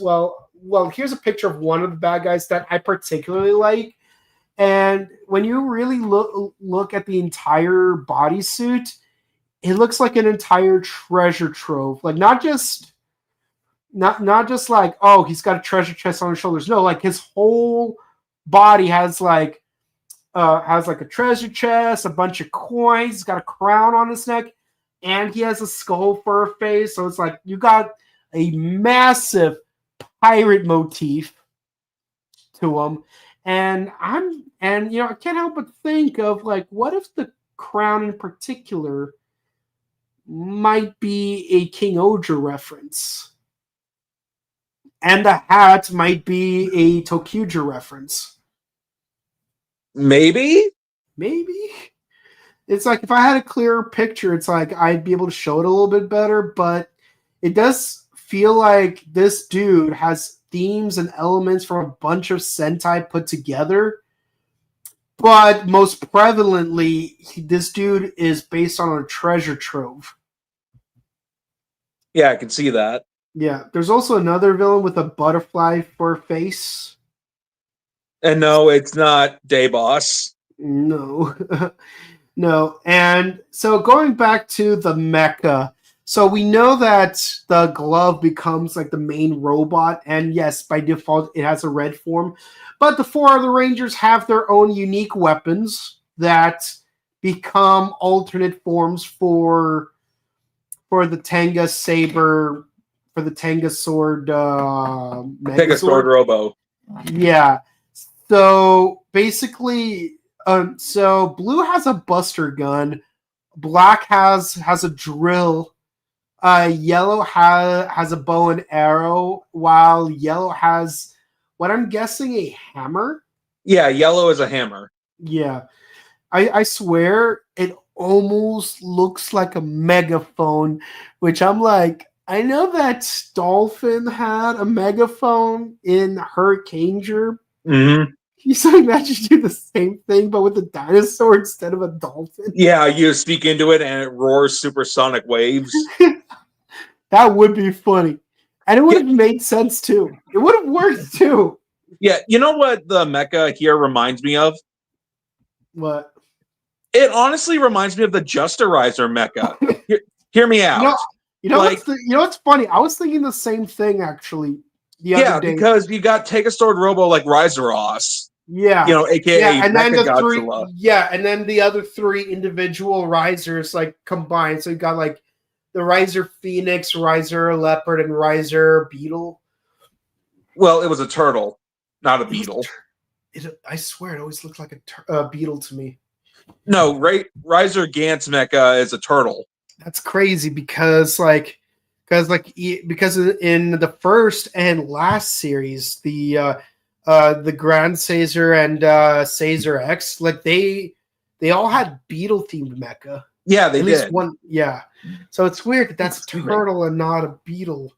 Well, here's a picture of one of the bad guys that I particularly like. And when you really look at the entire bodysuit, it looks like an entire treasure trove. Like not just like, he's got a treasure chest on his shoulders. No, like his whole body has like a treasure chest, a bunch of coins, he's got a crown on his neck, and he has a skull for a face. So it's like you got a massive pirate motif to him. And I can't help but think of like, what if the crown in particular might be a King Oger reference, and the hat might be a Tokuger reference. Maybe. It's like if I had a clearer picture, it's like I'd be able to show it a little bit better. But it does feel like this dude has themes and elements from a bunch of Sentai put together, but most prevalently, this dude is based on a treasure trove. Yeah, I can see that. Yeah, there's also another villain with a butterfly for a face. And no, it's not Dayboss. No. No. And so going back to the mecha, so we know that the glove becomes like the main robot, and yes, by default, it has a red form. But the four other Rangers have their own unique weapons that become alternate forms for the Tenga Saber, for the Tenga Sword, Tenga Sword Robo. Yeah. So basically, so Blue has a Buster gun, Black has a drill. Yellow has a bow and arrow, while Yellow has what I'm guessing a hammer. Yeah, Yellow is a hammer. Yeah. I swear it almost looks like a megaphone, which I'm like, I know that Dolphin had a megaphone in Hurricaneger. Mm-hmm. You so imagine you do the same thing, but with a dinosaur instead of a dolphin. Yeah, you speak into it and it roars supersonic waves. That would be funny. And it would have made sense too. It would have worked too. Yeah, you know what the mecha here reminds me of? What? It honestly reminds me of the Justerizer mecha. Hear me out. What's funny? I was thinking the same thing actually the other day. Because you got Take a Sword Robo like Rizeros. Yeah. AKA and then Godzilla. And then the other 3 individual risers like combined. So you got like the Riser Phoenix, Riser Leopard, and Riser Beetle. Well, it was a turtle, not a beetle. I swear it always looked like a beetle to me. No, Riser Gantz mecha is a turtle. That's crazy because in the first and last series, the Grand Caesar and Caesar X, like they all had beetle themed mecha. Yeah, they At did. least one, yeah. So it's weird that that's a turtle and not a beetle.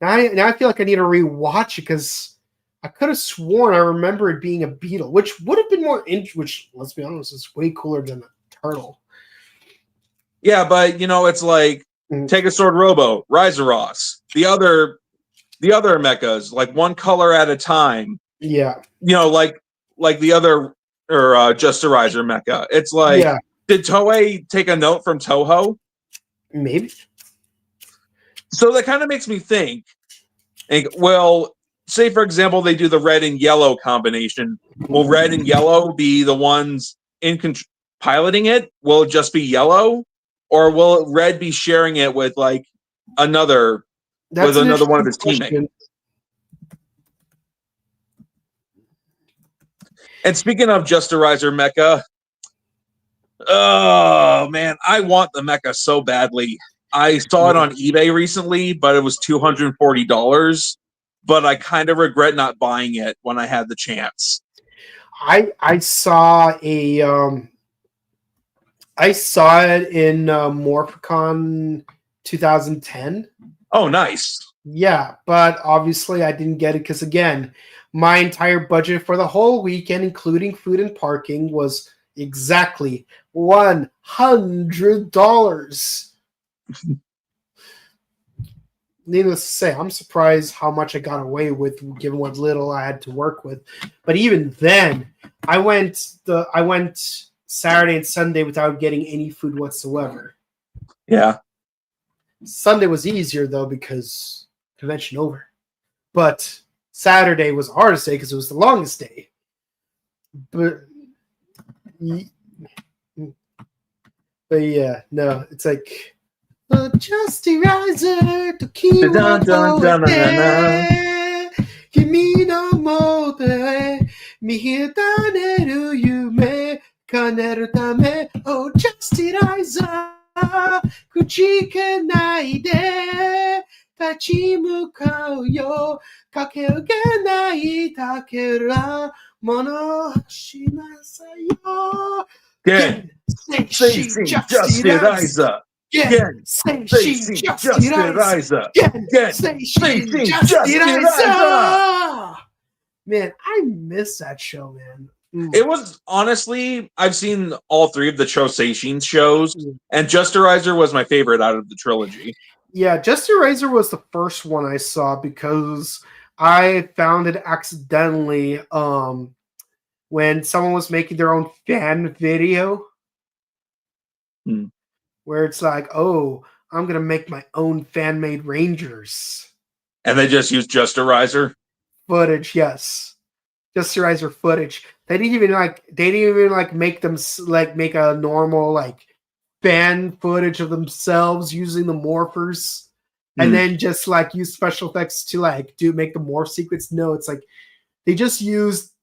Now I feel like I need to rewatch it because I could have sworn I remember it being a beetle, which would have been more which, let's be honest, is way cooler than a turtle. Yeah, but it's like Take a Sword Robo, Rizeros, the other mechas, like one color at a time. Yeah. Like the other or Justerizer mecha. It's like, did Toei take a note from Toho? Maybe. So that kind of makes me think, well, say for example they do the red and yellow combination. Will red and yellow be the ones piloting it? Will it just be yellow? Or will red be sharing it with like another one of his teammates? And speaking of Justerizer mecha, oh man, I want the mecha so badly. I saw it on eBay recently, but it was $240. But I kind of regret not buying it when I had the chance. I saw it in Morphicon 2010. Oh, nice. Yeah, but obviously I didn't get it because, again, my entire budget for the whole weekend, including food and parking, was exactly $100. Needless to say, I'm surprised how much I got away with, given what little I had to work with. But even then, I went Saturday and Sunday without getting any food whatsoever. Yeah. Sunday was easier though because convention over. But Saturday was the hardest day because it was the longest day. But yeah, no, it's like Justerizer to keep Kimi no mote mihitaneru yume kaneru tame oh Justerizer kuchike nai de tachimukau yo kakeuge nai takera mono shinasayo Gen Seishin Justerizer. Gen Seishin Justerizer. Gen Seishin Justerizer. Man, I miss that show, man. It was, honestly, I've seen all 3 of the Choseishin shows, and Justerizer was my favorite out of the trilogy. Yeah, Justerizer was the first one I saw because I found it accidentally when someone was making their own fan video. Where it's like, oh, I'm going to make my own fan-made Rangers. And they just used Justerizer? Footage, yes. Justerizer footage. They didn't even make them make a normal fan footage of themselves using the morphers, and then just use special effects to make the morph sequence. No, it's like they just used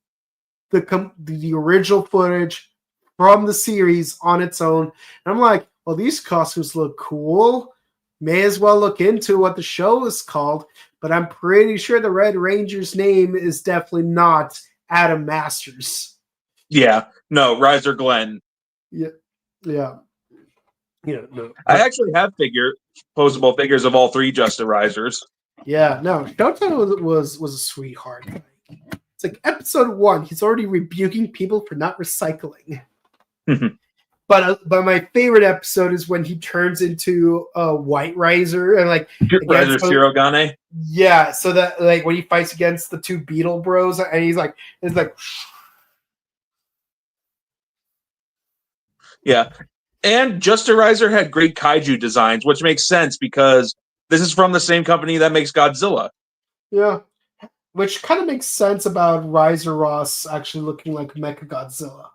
the original footage from the series on its own. And I'm like, well, these costumes look cool. May as well look into what the show is called. But I'm pretty sure the Red Ranger's name is definitely not Adam Masters. Yeah, no, Riser Glenn. Yeah. No. I actually have posable figures of all 3 Justerizers. Yeah, no, Shota was a sweetheart. It's like episode 1, he's already rebuking people for not recycling. But my favorite episode is when he turns into a White Riser and like Riser Shirogane. Yeah, so that like when he fights against the two Beetle Bros and he's like, it's like. Yeah. And Justerizer had great kaiju designs, which makes sense because this is from the same company that makes Godzilla. Yeah. Which kind of makes sense about Riser Ross actually looking like Mechagodzilla.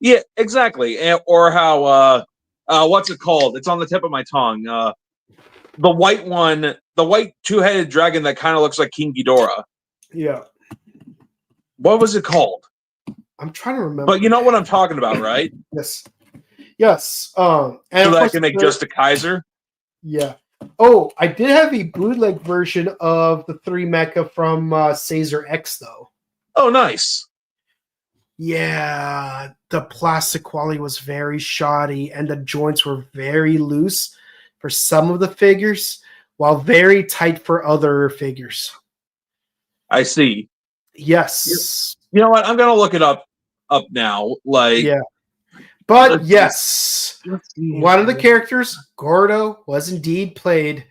Yeah, exactly. Or how, what's it called? It's on the tip of my tongue. The white one, the white two-headed dragon that kind of looks like King Ghidorah. Yeah. What was it called? I'm trying to remember. But you know what I'm talking about, right? Yes. Yes. And so that I can make just a Kaiser? Yeah. Oh, I did have a bootleg version of the 3 mecha from Caesar X, though. Oh, nice. Yeah, the plastic quality was very shoddy, and the joints were very loose for some of the figures, while very tight for other figures. I see. Yes. You know what? I'm gonna look it up now. Like, yeah. But yes, one of the characters, Gordo, was indeed played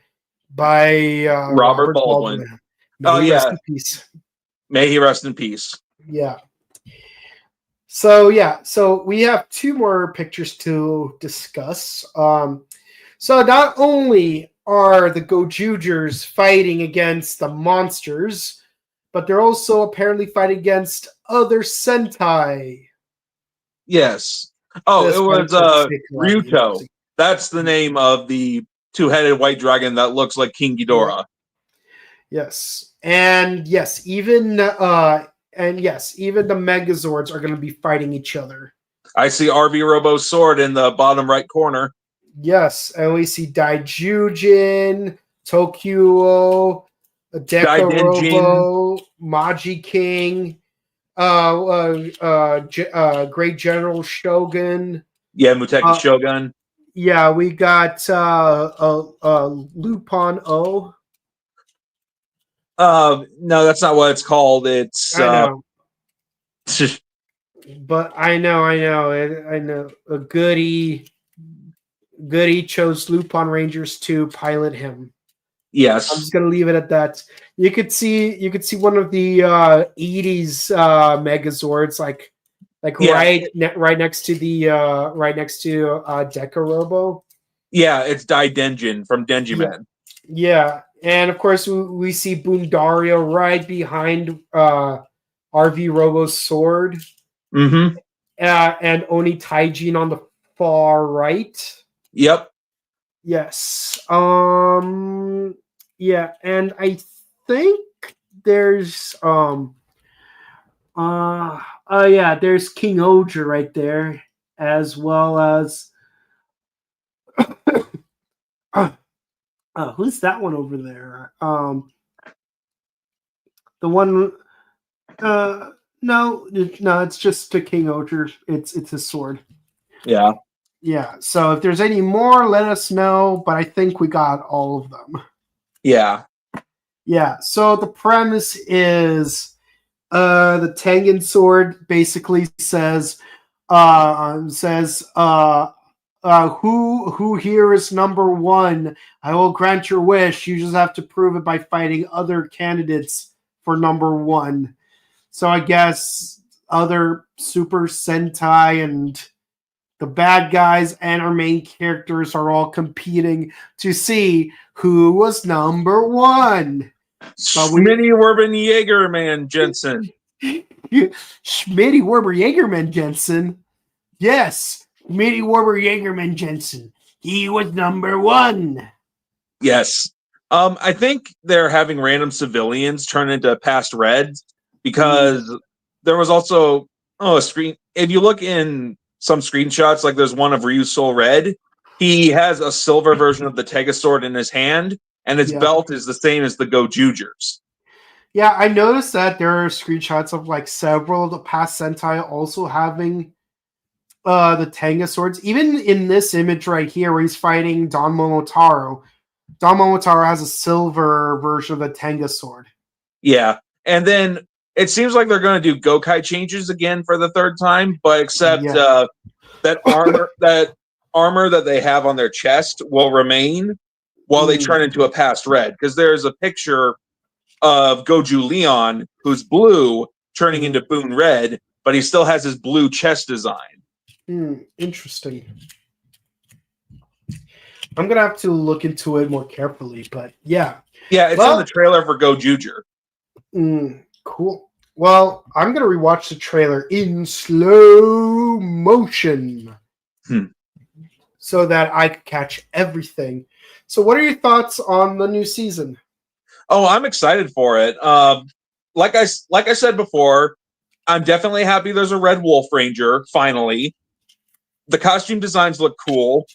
by Robert Baldwin. May he rest in peace. May he rest in peace. Yeah. So we have 2 more pictures to discuss. So not only are the Gojujers fighting against the monsters, but they're also apparently fighting against other Sentai. Yes. Oh, it was Ryuto. That's the name of the 2-headed white dragon that looks like King Ghidorah. Yes. And yes, even the Megazords are going to be fighting each other. I see RV Robo's sword in the bottom right corner. Yes, and we see Daijujin, Tokyo, Deca Robo, Maji King, Great General Shogun. Yeah, Muteki Shogun. Yeah, we got Lupon O. No, that's not what it's called. It's I know. But I know. A Goody chose Lupon Rangers to pilot him. Yes. I'm just gonna leave it at that. You could see one of the 80s Megazords like right next to Deca Robo. Yeah, it's Daidenjin from Denjiman. Yeah, and of course we see Bundario right behind RV Robo's sword. Mm-hmm. And Oni Taijin on the far right. Yep. Yes. Yeah, and I think there's there's King Oger right there, as well as who's that one over there? The one no, it's just a King Oger. It's his sword. Yeah. Yeah. So if there's any more, let us know. But I think we got all of them. Yeah. Yeah. So the premise is the Tengen sword basically says who here is number 1? I will grant your wish. You just have to prove it by fighting other candidates for number 1. So I guess other Super Sentai and the bad guys and our main characters are all competing to see who was number 1. Schmitty Werben Jaegerman Jensen. Schmitty Werber Jaegerman Jensen. Yes, Schmitty Werber Jaegerman Jensen. He was number 1. Yes. I think they're having random civilians turn into past reds because there was also a screen. If you look in some screenshots, like there's one of Ryu Soul Red, he has a silver version of the Tega sword in his hand, and his belt is the same as the Gojujers. Yeah, I noticed that there are screenshots of like several of the past Sentai also having the Tenga swords. Even in this image right here where he's fighting Don Momotaro, Don Momotaro has a silver version of the Tenga sword. Yeah, and then it seems like they're going to do Gokai changes again for the 3rd time, but except that armor that they have on their chest will remain while they turn into a past red. Because there's a picture of Goju Leon, who's blue, turning into Boon Red, but he still has his blue chest design. Interesting. I'm gonna have to look into it more carefully, but yeah. Yeah, it's in the trailer for Gojuger. Cool. Well, I'm gonna rewatch the trailer in slow motion so that I can catch everything. So, what are your thoughts on the new season? Oh, I'm excited for it. Like I said before, I'm definitely happy there's a Red Wolf Ranger finally. The costume designs look cool.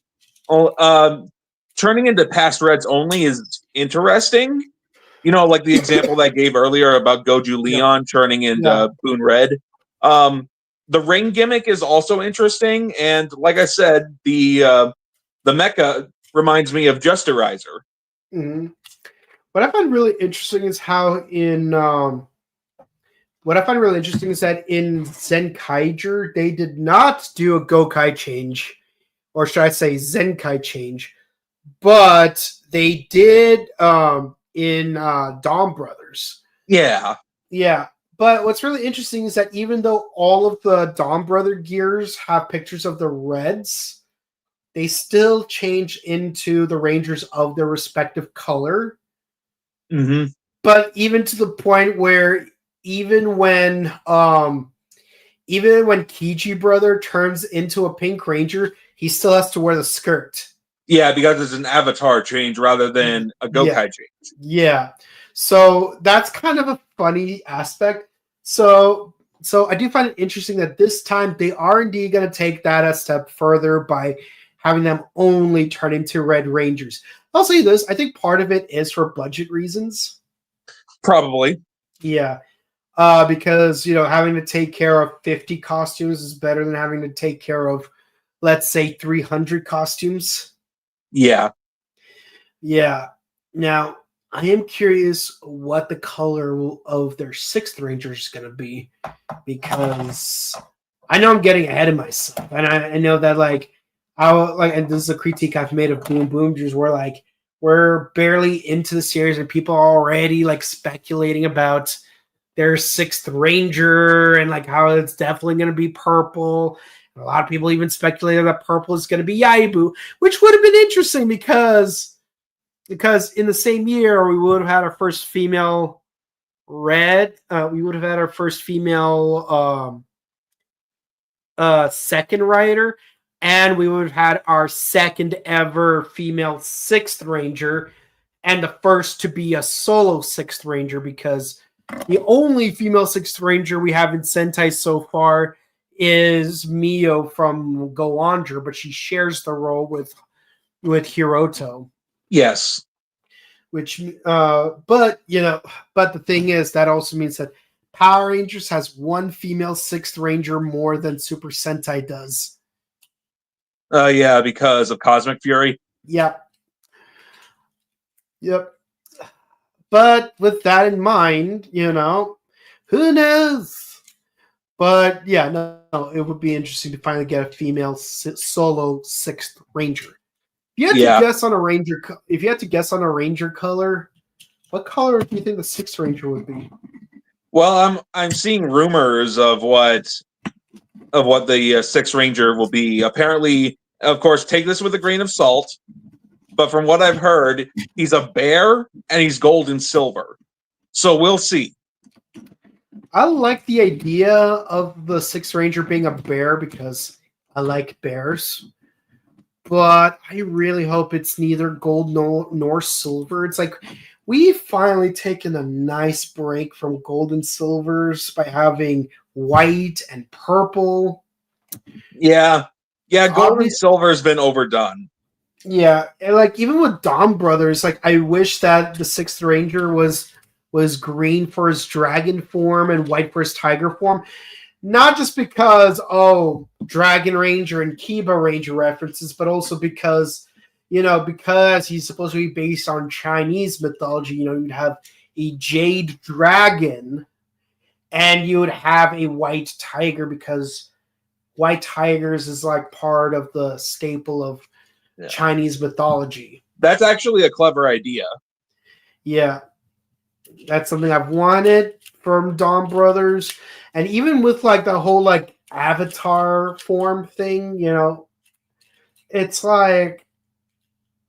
Turning into past reds only is interesting. You know, like the example that I gave earlier about Goju Leon turning into Boon Red. The ring gimmick is also interesting, and like I said, the mecha reminds me of Justerizer. What I find really interesting is how in Zenkaiger they did not do a Gokai change, or should I say Zenkai change, but they did in Dawn Brothers. Yeah. But what's really interesting is that even though all of the Dawn Brother gears have pictures of the Reds, they still change into the Rangers of their respective color. But even to the point where even when Kiji Brother turns into a Pink Ranger, he still has to wear the skirt. Yeah, because it's an avatar change rather than a Gokai change. Yeah. So that's kind of a funny aspect. So I do find it interesting that this time they are indeed going to take that a step further by having them only turn into Red Rangers. I'll say this. I think part of it is for budget reasons. Probably. Yeah. Because, having to take care of 50 costumes is better than having to take care of, let's say, 300 costumes. Yeah. Yeah. Now, I am curious what the color of their 6th Ranger is going to be, because I know I'm getting ahead of myself, and I know that and this is a critique I've made of Boonboomgers, where we're barely into the series and people are already speculating about their 6th Ranger and how it's definitely going to be purple. And a lot of people even speculated that purple is going to be Yaibu, which would have been interesting because in the same year we would have had our first female Red. We would have had our first female second rider, and we would have had our second ever female 6th Ranger, and the first to be a solo 6th Ranger, because the only female 6th Ranger we have in Sentai so far is Mio from Go-Onger, but she shares the role with Hiroto. Yes. But the thing is, that also means that Power Rangers has one female 6th Ranger more than Super Sentai does. Yeah, because of Cosmic Fury. Yep. But with that in mind, who knows? But yeah, no, it would be interesting to finally get a female solo 6th Ranger. If you had to guess on a Ranger, color, what color do you think the 6th Ranger would be? Well, I'm seeing rumors of what the 6th Ranger will be. Apparently, of course, take this with a grain of salt, but from what I've heard, he's a bear and he's gold and silver. So we'll see. I like the idea of the 6th Ranger being a bear because I like bears. But I really hope it's neither gold nor silver. It's we've finally taken a nice break from gold and silvers by having white and purple. Yeah, gold and silver has been overdone. Yeah, and even with Dawn Brothers, I wish that the 6th Ranger was green for his dragon form and white for his tiger form. Not just because, Dragon Ranger and Kiba Ranger references, but also because he's supposed to be based on Chinese mythology. You'd have a jade dragon and you would have a white tiger, because white tigers is like part of the staple of Chinese mythology. That's actually a clever idea. Yeah. That's something I've wanted from Dawn Brothers. And even with like the whole like avatar form thing, it's like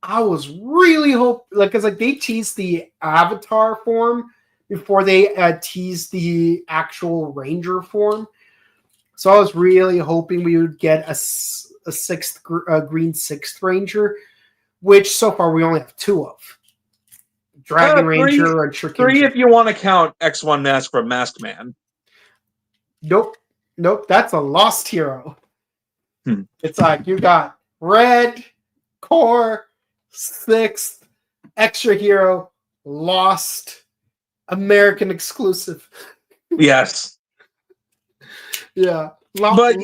I was really because like they teased the avatar form before they teased the actual ranger form. So I was really hoping we would get a sixth green sixth ranger, which so far we only have 2 of. Dragon Ranger and Shuriken. 3 if you want to count X1 Mask from Mask Man. Nope. That's a lost hero. It's like you got Red, Core, 6th, Extra Hero, Lost, American exclusive. Yes. Yeah. But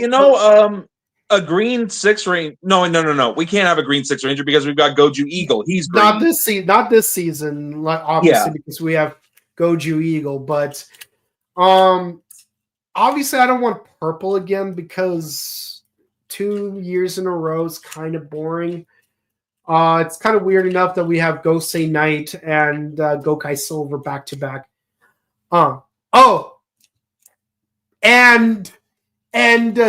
a green 6 ranger. No. We can't have a green 6 ranger because we've got Goju Eagle. He's green. Not this season, like obviously because we have Goju Eagle, but obviously I don't want purple again because 2 years in a row is kind of boring. It's kind of weird enough that we have Gosei Knight and Gokai Silver back to back. And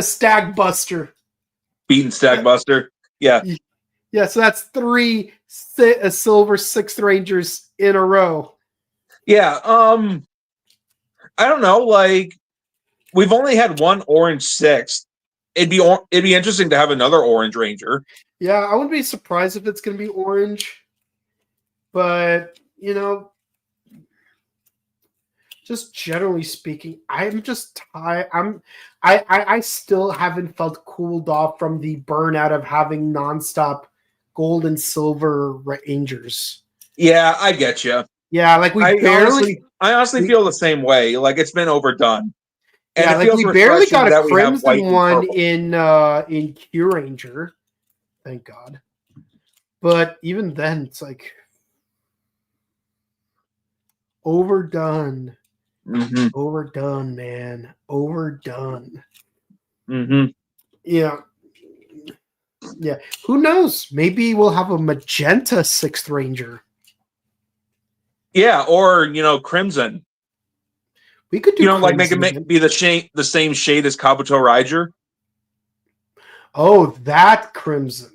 Stag Buster. Beaten Stag Buster. Yeah. Yeah, so that's 3 silver 6th Rangers in a row. Yeah. I don't know. Like, we've only had 1 orange 6th. It'd be interesting to have another orange ranger. Yeah, I wouldn't be surprised if it's going to be orange. But, just generally speaking, I'm just tired. I still haven't felt cooled off from the burnout of having nonstop gold and silver rangers. Yeah, I get you. Yeah, like I honestly feel the same way. Like it's been overdone. And yeah, like we barely got a crimson one in Q Ranger. Thank God. But even then, it's like overdone. Mm-hmm. Overdone, man. Overdone. Mm-hmm. Yeah. Yeah. Who knows? Maybe we'll have a magenta 6th Ranger. Yeah, or crimson. We could do like make it be the same shade as Kabuto Rider. Oh, that crimson.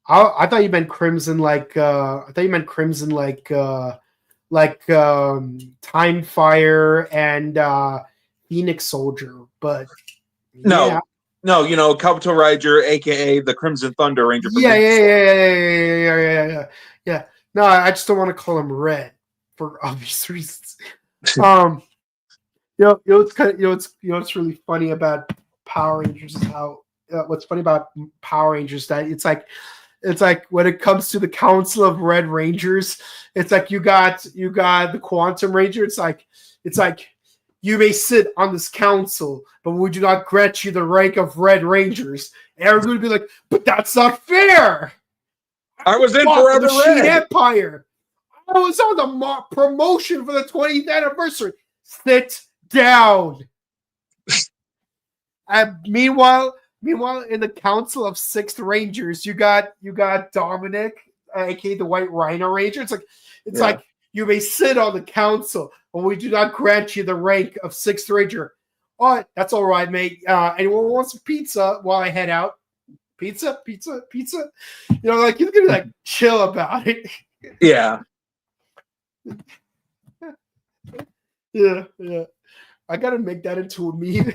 I thought you meant crimson like Time Fire and Phoenix Soldier, but no, Kabuto Rider, aka the Crimson Thunder Ranger. Yeah. No, I just don't want to call him Red for obvious reasons. What's really funny about Power Rangers is how what's funny about Power Rangers that it's like when it comes to the Council of Red Rangers, it's like you got the Quantum Ranger. It's like you may sit on this council, but we do not grant you the rank of Red Rangers. And everyone would be like, but that's not fair. I was in Forever Red Empire. I was on the promotion for the 20th anniversary. Sit down. And meanwhile, in the Council of 6th Rangers, you got Dominic, aka the White Rhino Ranger. It's like you may sit on the council, but we do not grant you the rank of 6th Ranger. All right, that's all right, mate. Anyone wants some pizza while I head out? Pizza. Like you're gonna like chill about it. Yeah. Yeah. I gotta make that into a meme.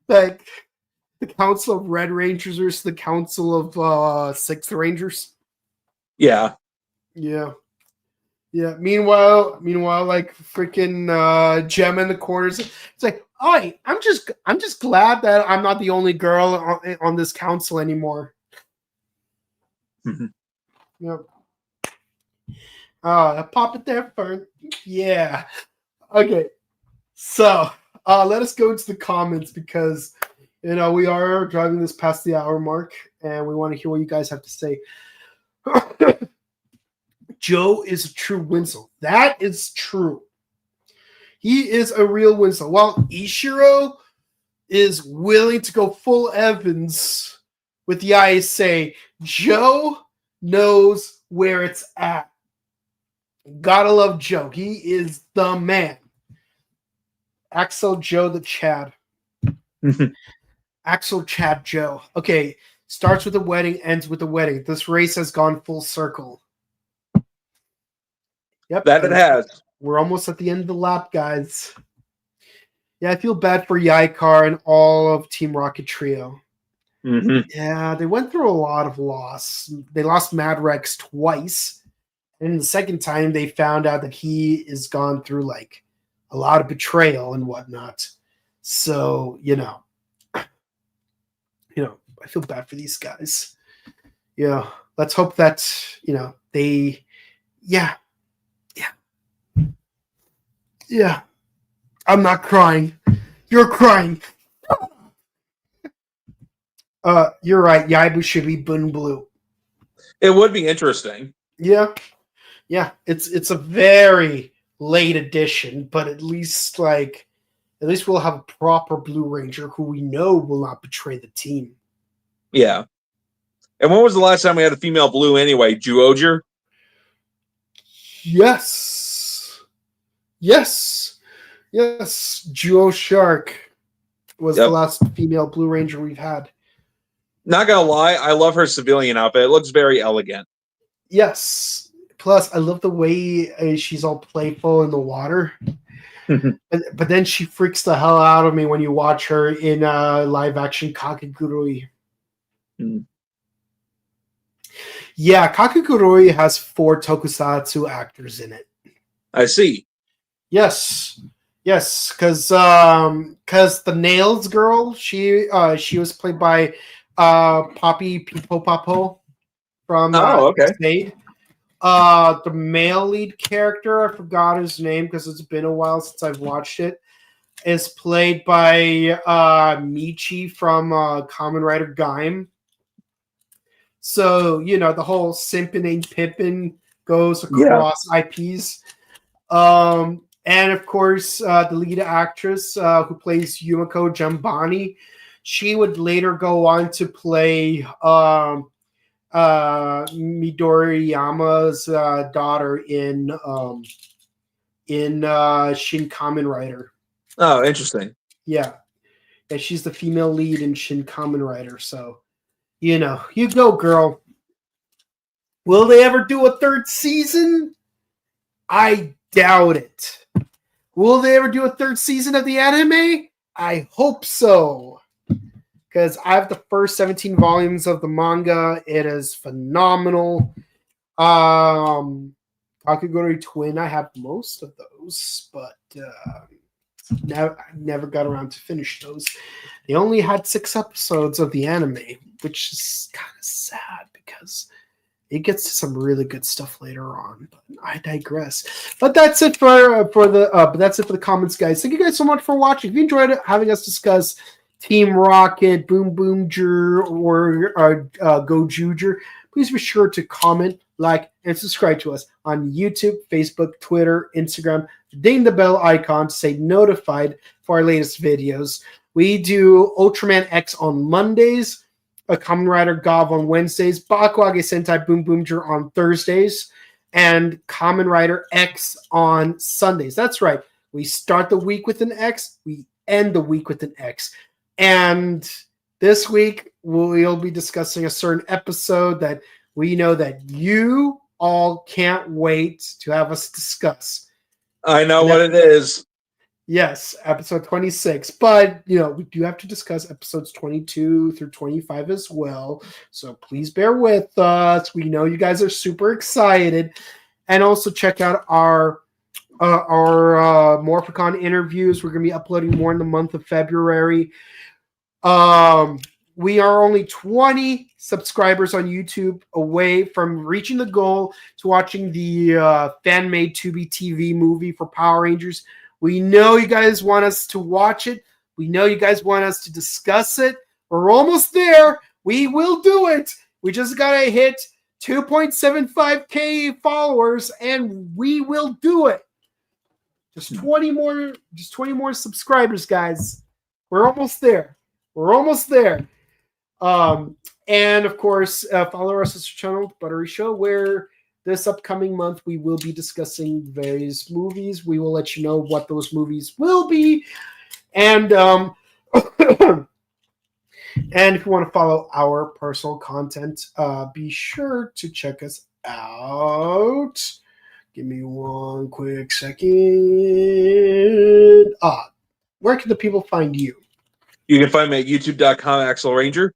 Like the Council of Red Rangers versus the Council of 6th Rangers. Yeah. Meanwhile, like freaking Gem in the corners. It's like, I'm just glad that I'm not the only girl on this council anymore. Mm-hmm. Yep. Pop it there, Fern. Yeah. Okay. So let us go to the comments because we are driving this past the hour mark and we want to hear what you guys have to say. Joe is a true Winslow. That is true. He is a real Winslow. While Ishiro is willing to go full Evans with the eyes say, Joe knows where it's at. Gotta love Joe. He is the man. Axel Joe the Chad. Axel Chad Joe. Okay, starts with a wedding, ends with a wedding. This race has gone full circle. Yep. That it has. We're almost at the end of the lap, guys. Yeah, I feel bad for Yaikar and all of Team Rocket Trio. Mm-hmm. Yeah, they went through a lot of loss. They lost Mad Rex twice. And the second time, they found out that he has gone through like a lot of betrayal and whatnot. So, I feel bad for these guys. Yeah, let's hope that, they, yeah. I'm not crying. You're crying. You're right. Yaibu should be Boon Blue. It would be interesting. Yeah. It's a very late edition, but at least we'll have a proper Blue Ranger who we know will not betray the team. Yeah. And when was the last time we had a female blue anyway? Juoger? Yes. Juo Shark was the last female Blue Ranger we've had. Not gonna lie, I love her civilian outfit. It looks very elegant. Yes. Plus, I love the way she's all playful in the water. But then she freaks the hell out of me when you watch her in live action Kakegurui. Yeah, Kakegurui has 4 tokusatsu actors in it. I see. Yes, because the Nails girl, she was played by Poppy Pipopapo from Spade. The male lead character, I forgot his name because it's been a while since I've watched it, is played by Michi from Kamen Rider Gaim. So, the whole simping and pimping goes across IPs. And of course, the lead actress who plays Yumiko Jambani, she would later go on to play Midoriyama's daughter in Shin Kamen Rider. Oh, interesting. Yeah, she's the female lead in Shin Kamen Rider. So, you go, girl. Will they ever do a 3rd season? I doubt it. Will they ever do a 3rd season of the anime? I hope so. Because I have the first 17 volumes of the manga. It is phenomenal. Kakegurui Twin, I have most of those, but never got around to finish those. They only had 6 episodes of the anime, which is kind of sad because it gets to some really good stuff later on. But I digress. But that's it for the comments, guys. Thank you guys so much for watching. If you enjoyed it, having us discuss Team Rocket, Boonboomger, or Gojuger, please be sure to comment, like, and subscribe to us on YouTube, Facebook, Twitter, Instagram. Ding the bell icon to stay notified for our latest videos. We do Ultraman X on Mondays, a Kamen Rider Gov on Wednesdays, Bakuage Sentai Boonboomger on Thursdays, and Kamen Rider X on Sundays. That's right. We start the week with an X, we end the week with an X. And this week, we'll be discussing a certain episode that we know that you all can't wait to have us discuss. I know what it is. Yes, episode 26. But, we do have to discuss episodes 22 through 25 as well. So please bear with us. We know you guys are super excited. And also check out our Morphicon interviews. We're going to be uploading more in the month of February. We are only 20 subscribers on YouTube away from reaching the goal to watching the fan-made Tubi TV movie for Power Rangers. We know you guys want us to watch it. We know you guys want us to discuss it. We're almost there. We will do it. We just got to hit 2.75K followers, and we will do it. Just 20 more subscribers, guys. We're almost there. And of course, follow our sister channel, The Buttery Show, where this upcoming month we will be discussing various movies. We will let you know what those movies will be. And and if you want to follow our personal content, be sure to check us out. Give me one quick second. Where can the people find you? You can find me at youtube.com, Axel Ranger.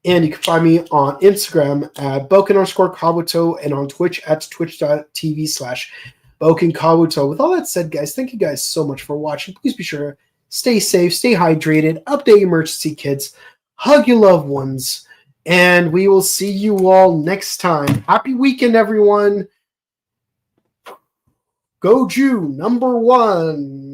And you can find me on Instagram at Boken_Kabuto and on Twitch at twitch.tv/BokenKabuto. With all that said, guys, thank you guys so much for watching. Please be sure to stay safe, stay hydrated, update your emergency kits, hug your loved ones, and we will see you all next time. Happy weekend, everyone. Goju #1.